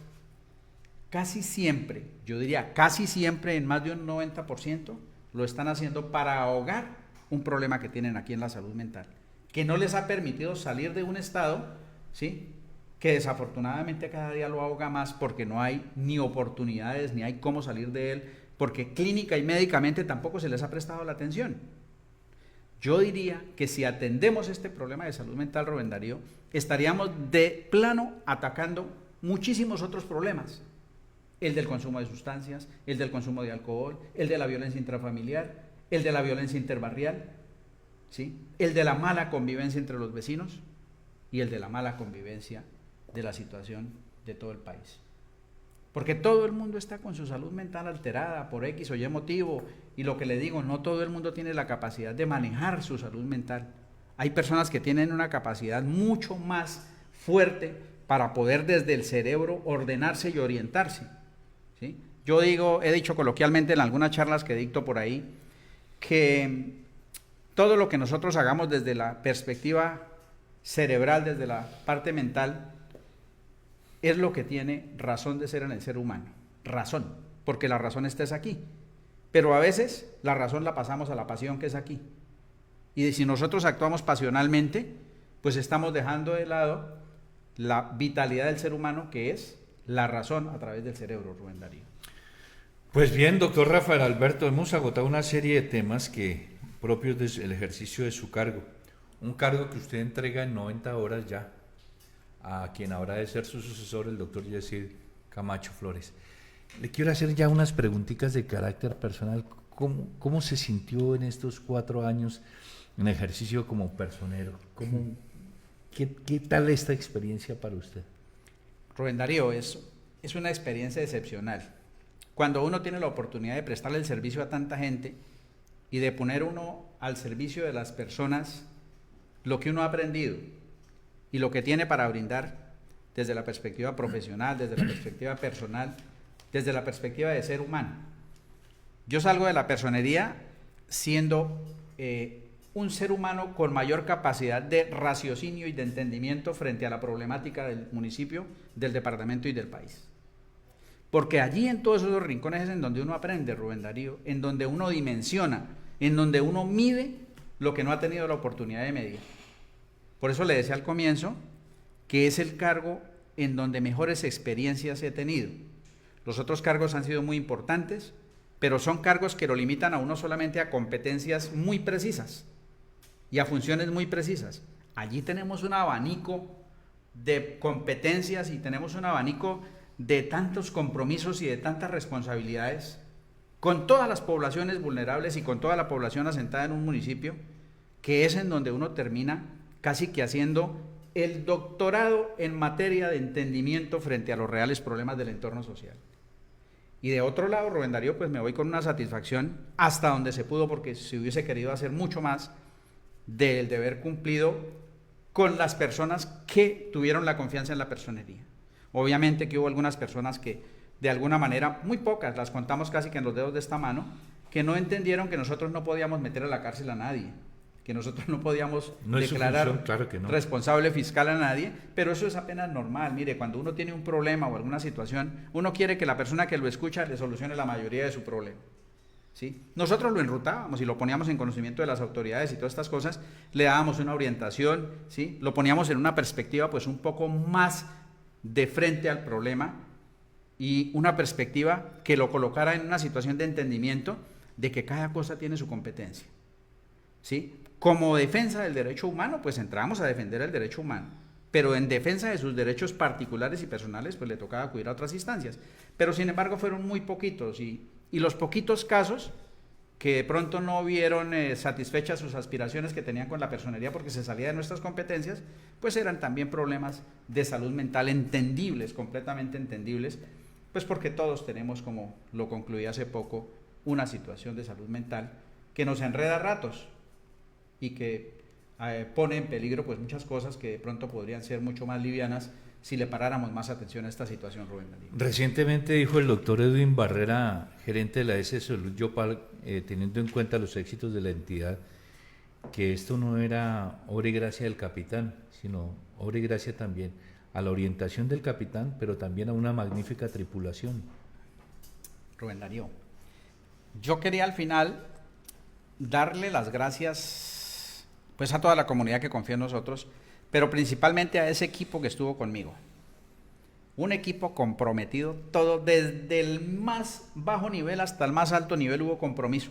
casi siempre, yo diría casi siempre, en más de un 90%, lo están haciendo para ahogar un problema que tienen aquí en la salud mental, que no les ha permitido salir de un estado, ¿sí?, que desafortunadamente cada día lo ahoga más porque no hay ni oportunidades, ni hay cómo salir de él, porque clínica y médicamente tampoco se les ha prestado la atención. Yo diría que si atendemos este problema de salud mental, Rubén Darío, estaríamos de plano atacando muchísimos otros problemas. El del consumo de sustancias, el del consumo de alcohol, el de la violencia intrafamiliar, el de la violencia interbarrial, ¿sí?, el de la mala convivencia entre los vecinos y el de la mala convivencia de la situación de todo el país. Porque todo el mundo está con su salud mental alterada por X o Y motivo, y lo que le digo, no todo el mundo tiene la capacidad de manejar su salud mental. Hay personas que tienen una capacidad mucho más fuerte para poder desde el cerebro ordenarse y orientarse, ¿sí? Yo he dicho coloquialmente en algunas charlas que dicto por ahí, que todo lo que nosotros hagamos desde la perspectiva cerebral, desde la parte mental, es lo que tiene razón de ser en el ser humano. Razón, porque la razón está aquí. Pero a veces la razón la pasamos a la pasión que es aquí. Y si nosotros actuamos pasionalmente, pues estamos dejando de lado la vitalidad del ser humano, que es la razón a través del cerebro, Rubén Darío. Pues bien, doctor Rafael Alberto, hemos agotado una serie de temas propios del ejercicio de su cargo. Un cargo que usted entrega en 90 horas ya a quien habrá de ser su sucesor, el doctor Yesid Camacho Flores. Le quiero hacer ya unas preguntitas de carácter personal. ¿Cómo se sintió en estos 4 años en ejercicio como personero? ¿Qué tal esta experiencia para usted? Rubén Darío, es una experiencia excepcional. Cuando uno tiene la oportunidad de prestarle el servicio a tanta gente y de poner uno al servicio de las personas lo que uno ha aprendido y lo que tiene para brindar desde la perspectiva profesional, desde la perspectiva personal, desde la perspectiva de ser humano. Yo salgo de la personería siendo un ser humano con mayor capacidad de raciocinio y de entendimiento frente a la problemática del municipio, del departamento y del país. Porque allí en todos esos rincones es en donde uno aprende, Rubén Darío, en donde uno dimensiona, en donde uno mide lo que no ha tenido la oportunidad de medir. Por eso le decía al comienzo que es el cargo en donde mejores experiencias he tenido. Los otros cargos han sido muy importantes, pero son cargos que lo limitan a uno solamente a competencias muy precisas y a funciones muy precisas. Allí tenemos un abanico de competencias y tenemos un abanico de tantos compromisos y de tantas responsabilidades con todas las poblaciones vulnerables y con toda la población asentada en un municipio, que es en donde uno termina casi que haciendo el doctorado en materia de entendimiento frente a los reales problemas del entorno social. Y de otro lado, Rubén Darío, pues me voy con una satisfacción hasta donde se pudo, porque se hubiese querido hacer mucho más del deber cumplido con las personas que tuvieron la confianza en la personería. Obviamente que hubo algunas personas que de alguna manera, muy pocas, las contamos casi que en los dedos de esta mano, que no entendieron que nosotros no podíamos meter a la cárcel a nadie, que nosotros no podíamos declarar claro que no, responsable fiscal a nadie, pero eso es apenas normal. Mire, cuando uno tiene un problema o alguna situación, uno quiere que la persona que lo escucha le solucione la mayoría de su problema, ¿sí? Nosotros lo enrutábamos y lo poníamos en conocimiento de las autoridades y todas estas cosas, le dábamos una orientación, ¿sí? Lo poníamos en una perspectiva pues un poco más de frente al problema y una perspectiva que lo colocara en una situación de entendimiento de que cada cosa tiene su competencia, ¿sí? Como defensa del derecho humano, pues entramos a defender el derecho humano, pero en defensa de sus derechos particulares y personales, pues le tocaba acudir a otras instancias. Pero sin embargo fueron muy poquitos y los poquitos casos que de pronto no vieron satisfechas sus aspiraciones que tenían con la personería porque se salía de nuestras competencias, pues eran también problemas de salud mental entendibles, completamente entendibles, pues porque todos tenemos, como lo concluí hace poco, una situación de salud mental que nos enreda a ratos y que pone en peligro pues muchas cosas que de pronto podrían ser mucho más livianas si le paráramos más atención a esta situación, Rubén Darío. Recientemente dijo el doctor Edwin Barrera, gerente de la S Salud Yopal, teniendo en cuenta los éxitos de la entidad, que esto no era obra y gracia del capitán, sino obra y gracia también a la orientación del capitán, pero también a una magnífica tripulación. Rubén Darío, yo quería al final darle las gracias pues a toda la comunidad que confía en nosotros, pero principalmente a ese equipo que estuvo conmigo. Un equipo comprometido, todo, desde el más bajo nivel hasta el más alto nivel hubo compromiso.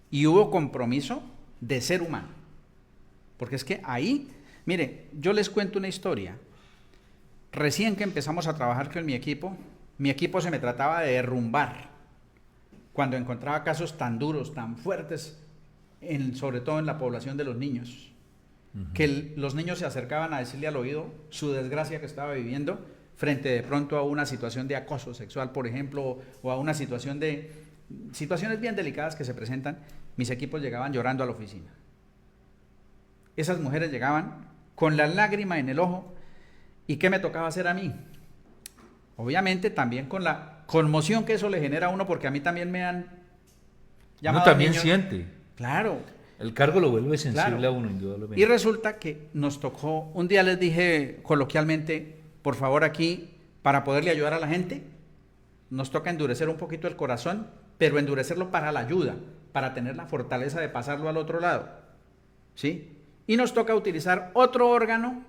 Y hubo compromiso de ser humano. Porque es que ahí, mire, yo les cuento una historia. Recién que empezamos a trabajar con mi equipo se me trataba de derrumbar. Cuando encontraba casos tan duros, tan fuertes, sobre todo en la población de los niños. Que los niños se acercaban a decirle al oído su desgracia que estaba viviendo frente de pronto a una situación de acoso sexual, por ejemplo, o a una situación de situaciones bien delicadas que se presentan. Mis equipos llegaban llorando a la oficina. Esas mujeres llegaban con la lágrima en el ojo. ¿Y qué me tocaba hacer a mí? Obviamente también con la conmoción que eso le genera a uno, porque a mí también me han llamado. Uno también niños. siente. Claro. El cargo lo vuelve sensible Claro. a uno, indudablemente. Y resulta que nos tocó, un día les dije coloquialmente, por favor aquí, para poderle ayudar a la gente, nos toca endurecer un poquito el corazón, pero endurecerlo para la ayuda, para tener la fortaleza de pasarlo al otro lado, ¿sí? Y nos toca utilizar otro órgano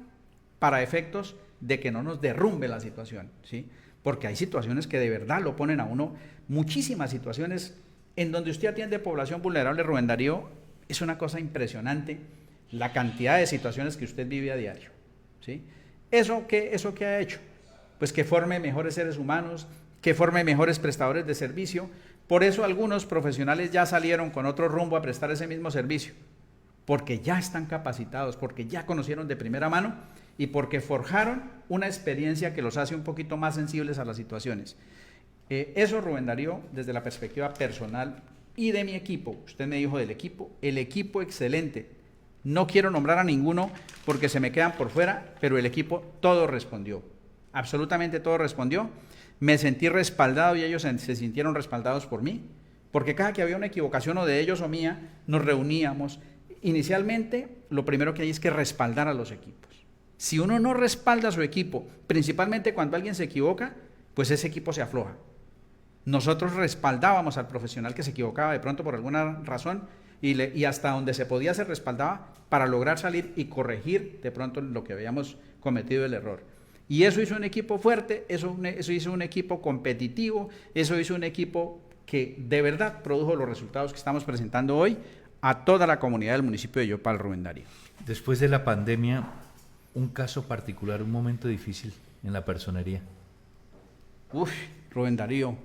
para efectos de que no nos derrumbe la situación, ¿sí? Porque hay situaciones que de verdad lo ponen a uno, muchísimas situaciones en donde usted atiende población vulnerable, Rubén Darío, es una cosa impresionante la cantidad de situaciones que usted vive a diario, ¿sí? ¿Eso qué ha hecho? Pues que forme mejores seres humanos, que forme mejores prestadores de servicio. Por eso algunos profesionales ya salieron con otro rumbo a prestar ese mismo servicio, porque ya están capacitados, porque ya conocieron de primera mano y porque forjaron una experiencia que los hace un poquito más sensibles a las situaciones. Eso, Rubén Darío, desde la perspectiva personal y de mi equipo. Usted me dijo del equipo, el equipo excelente. No quiero nombrar a ninguno porque se me quedan por fuera, pero el equipo todo respondió, absolutamente todo respondió. Me sentí respaldado y ellos se sintieron respaldados por mí, porque cada que había una equivocación o de ellos o mía, nos reuníamos. Inicialmente, lo primero que hay es que respaldar a los equipos. Si uno no respalda a su equipo, principalmente cuando alguien se equivoca, pues ese equipo se afloja. Nosotros respaldábamos al profesional que se equivocaba de pronto por alguna razón y hasta donde se podía se respaldaba para lograr salir y corregir de pronto lo que habíamos cometido el error. Y eso hizo un equipo fuerte, eso hizo un equipo competitivo, eso hizo un equipo que de verdad produjo los resultados que estamos presentando hoy a toda la comunidad del municipio de Yopal, Rubén Darío. Después de la pandemia, un caso particular, un momento difícil en la personería. Rubén Darío.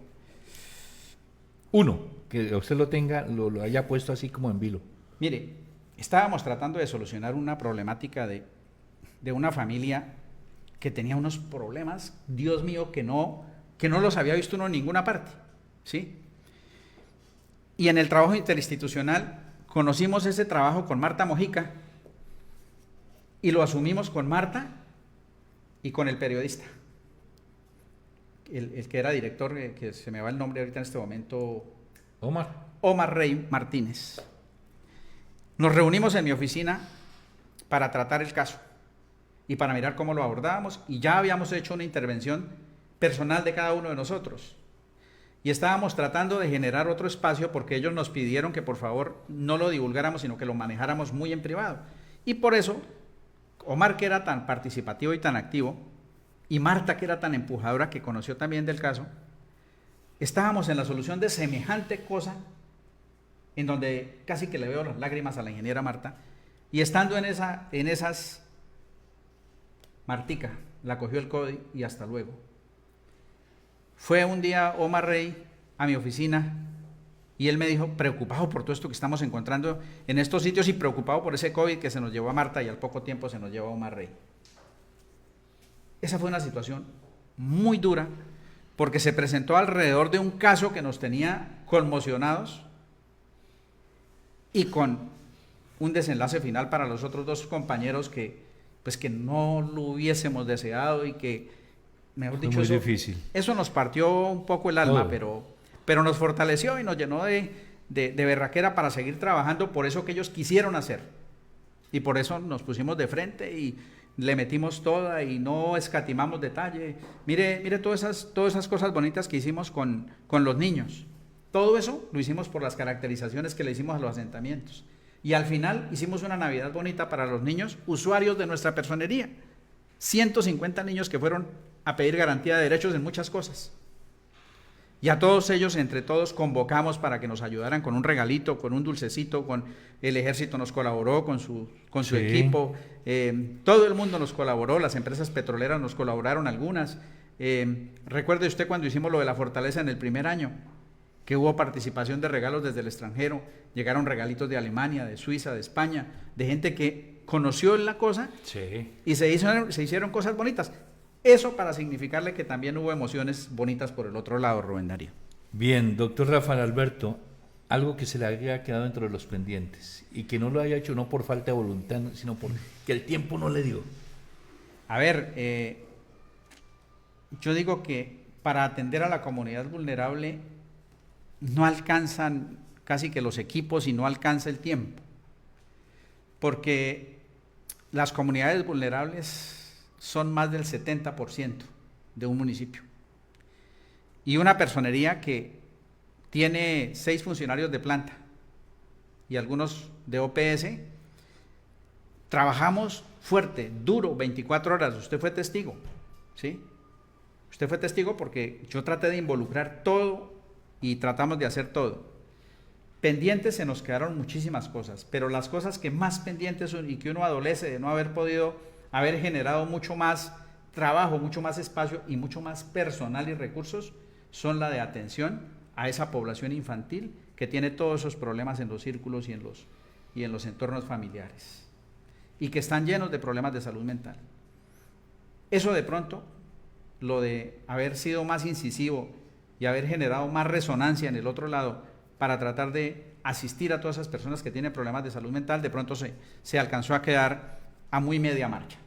Uno, que usted lo tenga, lo haya puesto así como en vilo. Mire, estábamos tratando de solucionar una problemática de una familia que tenía unos problemas, Dios mío, que no los había visto uno en ninguna parte, ¿sí? Y en el trabajo interinstitucional conocimos ese trabajo con Marta Mojica y lo asumimos con Marta y con el periodista, el que era director, que se me va el nombre ahorita en este momento, Omar Rey Martínez. Nos reunimos en mi oficina para tratar el caso y para mirar cómo lo abordábamos, y ya habíamos hecho una intervención personal de cada uno de nosotros. Y estábamos tratando de generar otro espacio porque ellos nos pidieron que por favor no lo divulgáramos, sino que lo manejáramos muy en privado. Y por eso, Omar, que era tan participativo y tan activo, y Marta, que era tan empujadora, que conoció también del caso, estábamos en la solución de semejante cosa, en donde casi que le veo las lágrimas a la ingeniera Marta, y estando en esas, Martica la cogió el CODI y hasta luego. Fue un día Omar Rey a mi oficina y él me dijo, preocupado por todo esto que estamos encontrando en estos sitios y preocupado por ese COVID que se nos llevó a Marta y al poco tiempo se nos llevó a Omar Rey. Esa fue una situación muy dura porque se presentó alrededor de un caso que nos tenía conmocionados y con un desenlace final para los otros dos compañeros que no lo hubiésemos deseado y que, mejor dicho, eso nos partió un poco el alma, pero nos fortaleció y nos llenó de berraquera para seguir trabajando por eso que ellos quisieron hacer. Y por eso nos pusimos de frente y le metimos toda y no escatimamos detalle. Mire todas esas cosas bonitas que hicimos con los niños. Todo eso lo hicimos por las caracterizaciones que le hicimos a los asentamientos. Y al final hicimos una Navidad bonita para los niños usuarios de nuestra personería. 150 niños que fueron a pedir garantía de derechos en muchas cosas. Y a todos ellos, entre todos, convocamos para que nos ayudaran con un regalito, con un dulcecito, con el ejército nos colaboró, con su equipo, todo el mundo nos colaboró, las empresas petroleras nos colaboraron algunas. Recuerde usted cuando hicimos lo de la Fortaleza en el primer año, que hubo participación de regalos desde el extranjero, llegaron regalitos de Alemania, de Suiza, de España, de gente que conoció la cosa y se hicieron cosas bonitas. Eso para significarle que también hubo emociones bonitas por el otro lado, Rubén Darío. Bien, doctor Rafael Alberto, algo que se le haya quedado dentro de los pendientes y que no lo haya hecho no por falta de voluntad, sino porque el tiempo no le dio. A ver, yo digo que para atender a la comunidad vulnerable no alcanzan casi que los equipos y no alcanza el tiempo, porque las comunidades vulnerables son más del 70% de un municipio. Y una personería que tiene 6 funcionarios de planta y algunos de OPS, trabajamos fuerte, duro, 24 horas. Usted fue testigo, ¿sí? Usted fue testigo porque yo traté de involucrar todo y tratamos de hacer todo. Pendientes se nos quedaron muchísimas cosas, pero las cosas que más pendientes son y que uno adolece de no haber podido haber generado mucho más trabajo, mucho más espacio y mucho más personal y recursos, son la de atención a esa población infantil que tiene todos esos problemas en los círculos y en los entornos familiares y que están llenos de problemas de salud mental. Eso de pronto, lo de haber sido más incisivo y haber generado más resonancia en el otro lado para tratar de asistir a todas esas personas que tienen problemas de salud mental, de pronto se alcanzó a quedar a muy media marcha.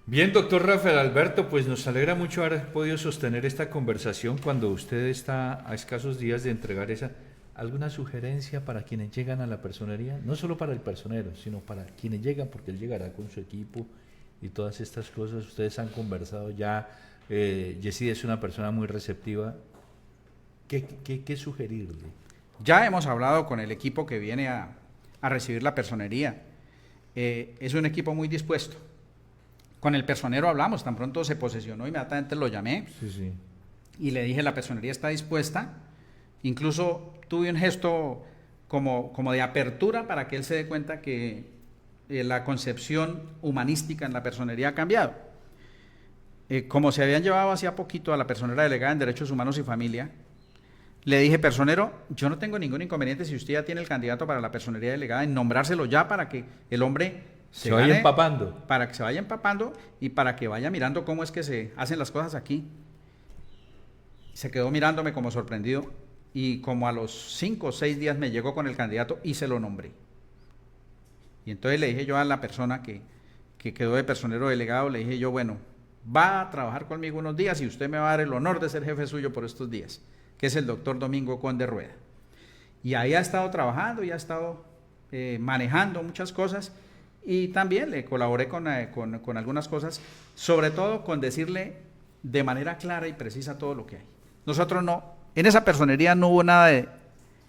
Bien, doctor Rafael Alberto, pues nos alegra mucho haber podido sostener esta conversación cuando usted está a escasos días de entregar alguna sugerencia para quienes llegan a la personería, no solo para el personero, sino para quienes llegan, porque él llegará con su equipo y todas estas cosas. Ustedes han conversado ya, Yesida es una persona muy receptiva. ¿Qué sugerirle? Ya hemos hablado con el equipo que viene a recibir la personería. Es un equipo muy dispuesto. Con el personero hablamos, tan pronto se posesionó, inmediatamente lo llamé y le dije, la personería está dispuesta. Incluso tuve un gesto como de apertura para que él se dé cuenta que la concepción humanística en la personería ha cambiado. Como se habían llevado hacía poquito a la personera delegada en Derechos Humanos y Familia, le dije, personero, yo no tengo ningún inconveniente si usted ya tiene el candidato para la personería delegada en nombrárselo ya para que el hombre se vaya empapando. Para que se vaya empapando y para que vaya mirando cómo es que se hacen las cosas aquí. Se quedó mirándome como sorprendido y como a los 5 o 6 días me llegó con el candidato y se lo nombré. Y entonces le dije yo a la persona que quedó de personero delegado, le dije yo, bueno, va a trabajar conmigo unos días y usted me va a dar el honor de ser jefe suyo por estos días, que es el doctor Domingo Conde Rueda. Y ahí ha estado trabajando y ha estado manejando muchas cosas y también le colaboré con algunas cosas, sobre todo con decirle de manera clara y precisa todo lo que hay. Nosotros no, en esa personería no hubo nada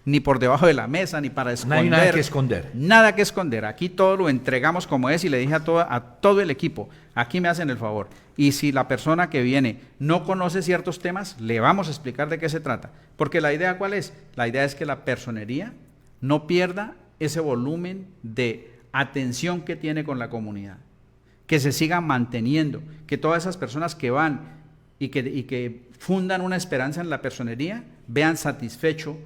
ni por debajo de la mesa, ni para esconder. No hay nada que esconder. Nada que esconder. Aquí todo lo entregamos como es y le dije a todo el equipo, aquí me hacen el favor. Y si la persona que viene no conoce ciertos temas, le vamos a explicar de qué se trata. Porque la idea, ¿cuál es? La idea es que la personería no pierda ese volumen de atención que tiene con la comunidad. Que se siga manteniendo, que todas esas personas que van y que fundan una esperanza en la personería vean satisfecho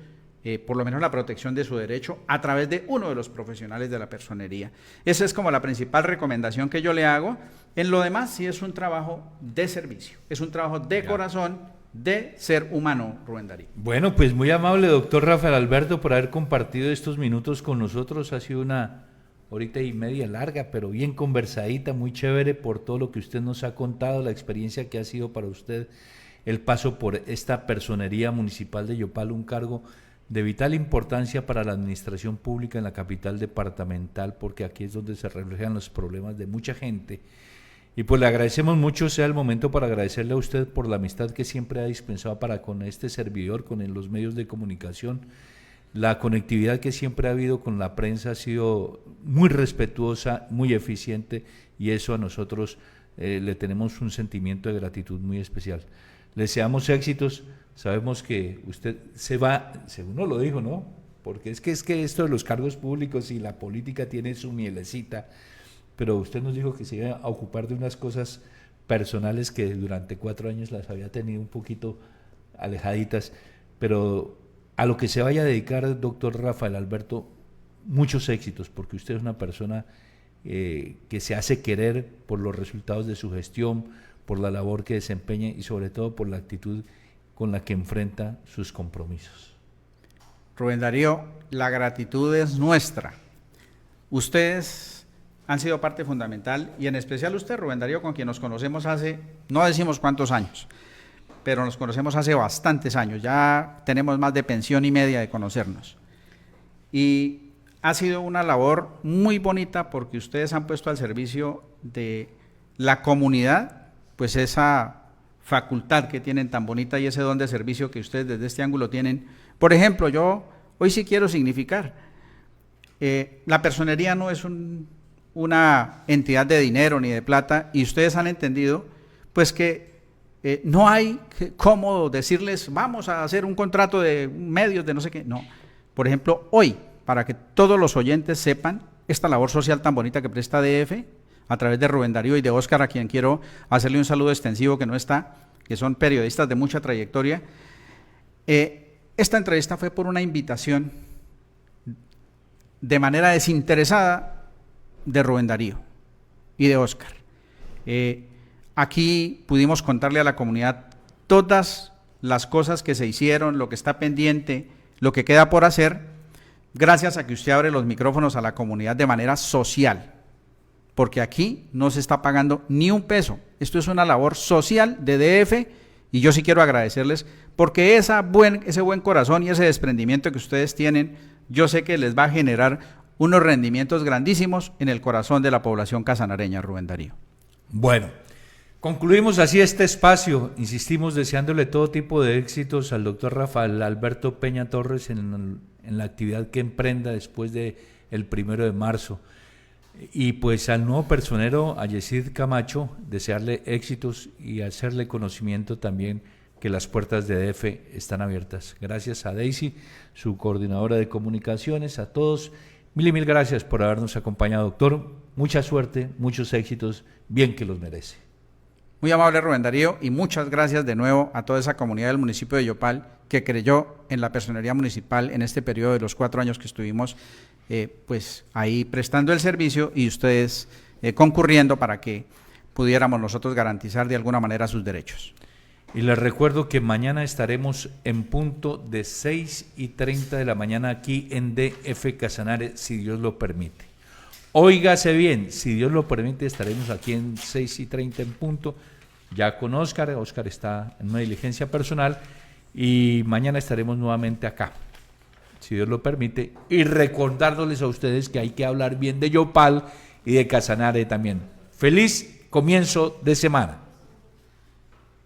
por lo menos la protección de su derecho a través de uno de los profesionales de la personería. Esa es como la principal recomendación que yo le hago. En lo demás sí es un trabajo de servicio, es un trabajo de corazón, de ser humano, Rubén Darío. Bueno, pues muy amable doctor Rafael Alberto por haber compartido estos minutos con nosotros. Ha sido una horita y media larga, pero bien conversadita, muy chévere por todo lo que usted nos ha contado, la experiencia que ha sido para usted el paso por esta personería municipal de Yopal, un cargo de vital importancia para la administración pública en la capital departamental, porque aquí es donde se reflejan los problemas de mucha gente. Y pues le agradecemos mucho, sea el momento para agradecerle a usted por la amistad que siempre ha dispensado para con este servidor, con los medios de comunicación. La conectividad que siempre ha habido con la prensa ha sido muy respetuosa, muy eficiente, y eso a nosotros le tenemos un sentimiento de gratitud muy especial. Le deseamos éxitos. Sabemos que usted se va, según nos lo dijo, ¿no? Porque es que esto de los cargos públicos y la política tiene su mielecita, pero usted nos dijo que se iba a ocupar de unas cosas personales que durante 4 años las había tenido un poquito alejaditas, pero a lo que se vaya a dedicar, doctor Rafael Alberto, muchos éxitos, porque usted es una persona que se hace querer por los resultados de su gestión, por la labor que desempeña y sobre todo por la actitud con la que enfrenta sus compromisos. Rubén Darío, la gratitud es nuestra. Ustedes han sido parte fundamental y en especial usted, Rubén Darío, con quien nos conocemos hace, no decimos cuántos años, pero nos conocemos hace bastantes años, ya tenemos más de pensión y media de conocernos. Y ha sido una labor muy bonita porque ustedes han puesto al servicio de la comunidad, pues esa facultad que tienen tan bonita y ese don de servicio que ustedes desde este ángulo tienen. Por ejemplo, yo hoy sí quiero significar, la personería no es una entidad de dinero ni de plata y ustedes han entendido pues que no hay cómo decirles vamos a hacer un contrato de medios de no sé qué, no. Por ejemplo, hoy, para que todos los oyentes sepan esta labor social tan bonita que presta DF, a través de Rubén Darío y de Óscar, a quien quiero hacerle un saludo extensivo que no está, que son periodistas de mucha trayectoria. Esta entrevista fue por una invitación de manera desinteresada de Rubén Darío y de Óscar. Aquí pudimos contarle a la comunidad todas las cosas que se hicieron, lo que está pendiente, lo que queda por hacer, gracias a que usted abre los micrófonos a la comunidad de manera social. Porque aquí no se está pagando ni un peso. Esto es una labor social de DF y yo sí quiero agradecerles porque ese buen corazón y ese desprendimiento que ustedes tienen, yo sé que les va a generar unos rendimientos grandísimos en el corazón de la población casanareña, Rubén Darío. Bueno, concluimos así este espacio. Insistimos deseándole todo tipo de éxitos al doctor Rafael Alberto Peña Torres en la actividad que emprenda después del 1 de marzo. Y pues al nuevo personero, a Yesid Camacho, desearle éxitos y hacerle conocimiento también que las puertas de DF están abiertas. Gracias a Daisy, su coordinadora de comunicaciones, a todos, mil y mil gracias por habernos acompañado, doctor. Mucha suerte, muchos éxitos, bien que los merece. Muy amable Rubén Darío, y muchas gracias de nuevo a toda esa comunidad del municipio de Yopal que creyó en la personería municipal en este periodo de los 4 años que estuvimos pues ahí prestando el servicio y ustedes concurriendo para que pudiéramos nosotros garantizar de alguna manera sus derechos. Y les recuerdo que mañana estaremos en punto de 6:30 de la mañana aquí en DF Casanare, si Dios lo permite. Óigase bien, si Dios lo permite, estaremos aquí en 6:30 en punto, ya con Óscar. Óscar está en una diligencia personal y mañana estaremos nuevamente acá, si Dios lo permite, y recordándoles a ustedes que hay que hablar bien de Yopal y de Casanare también. Feliz comienzo de semana.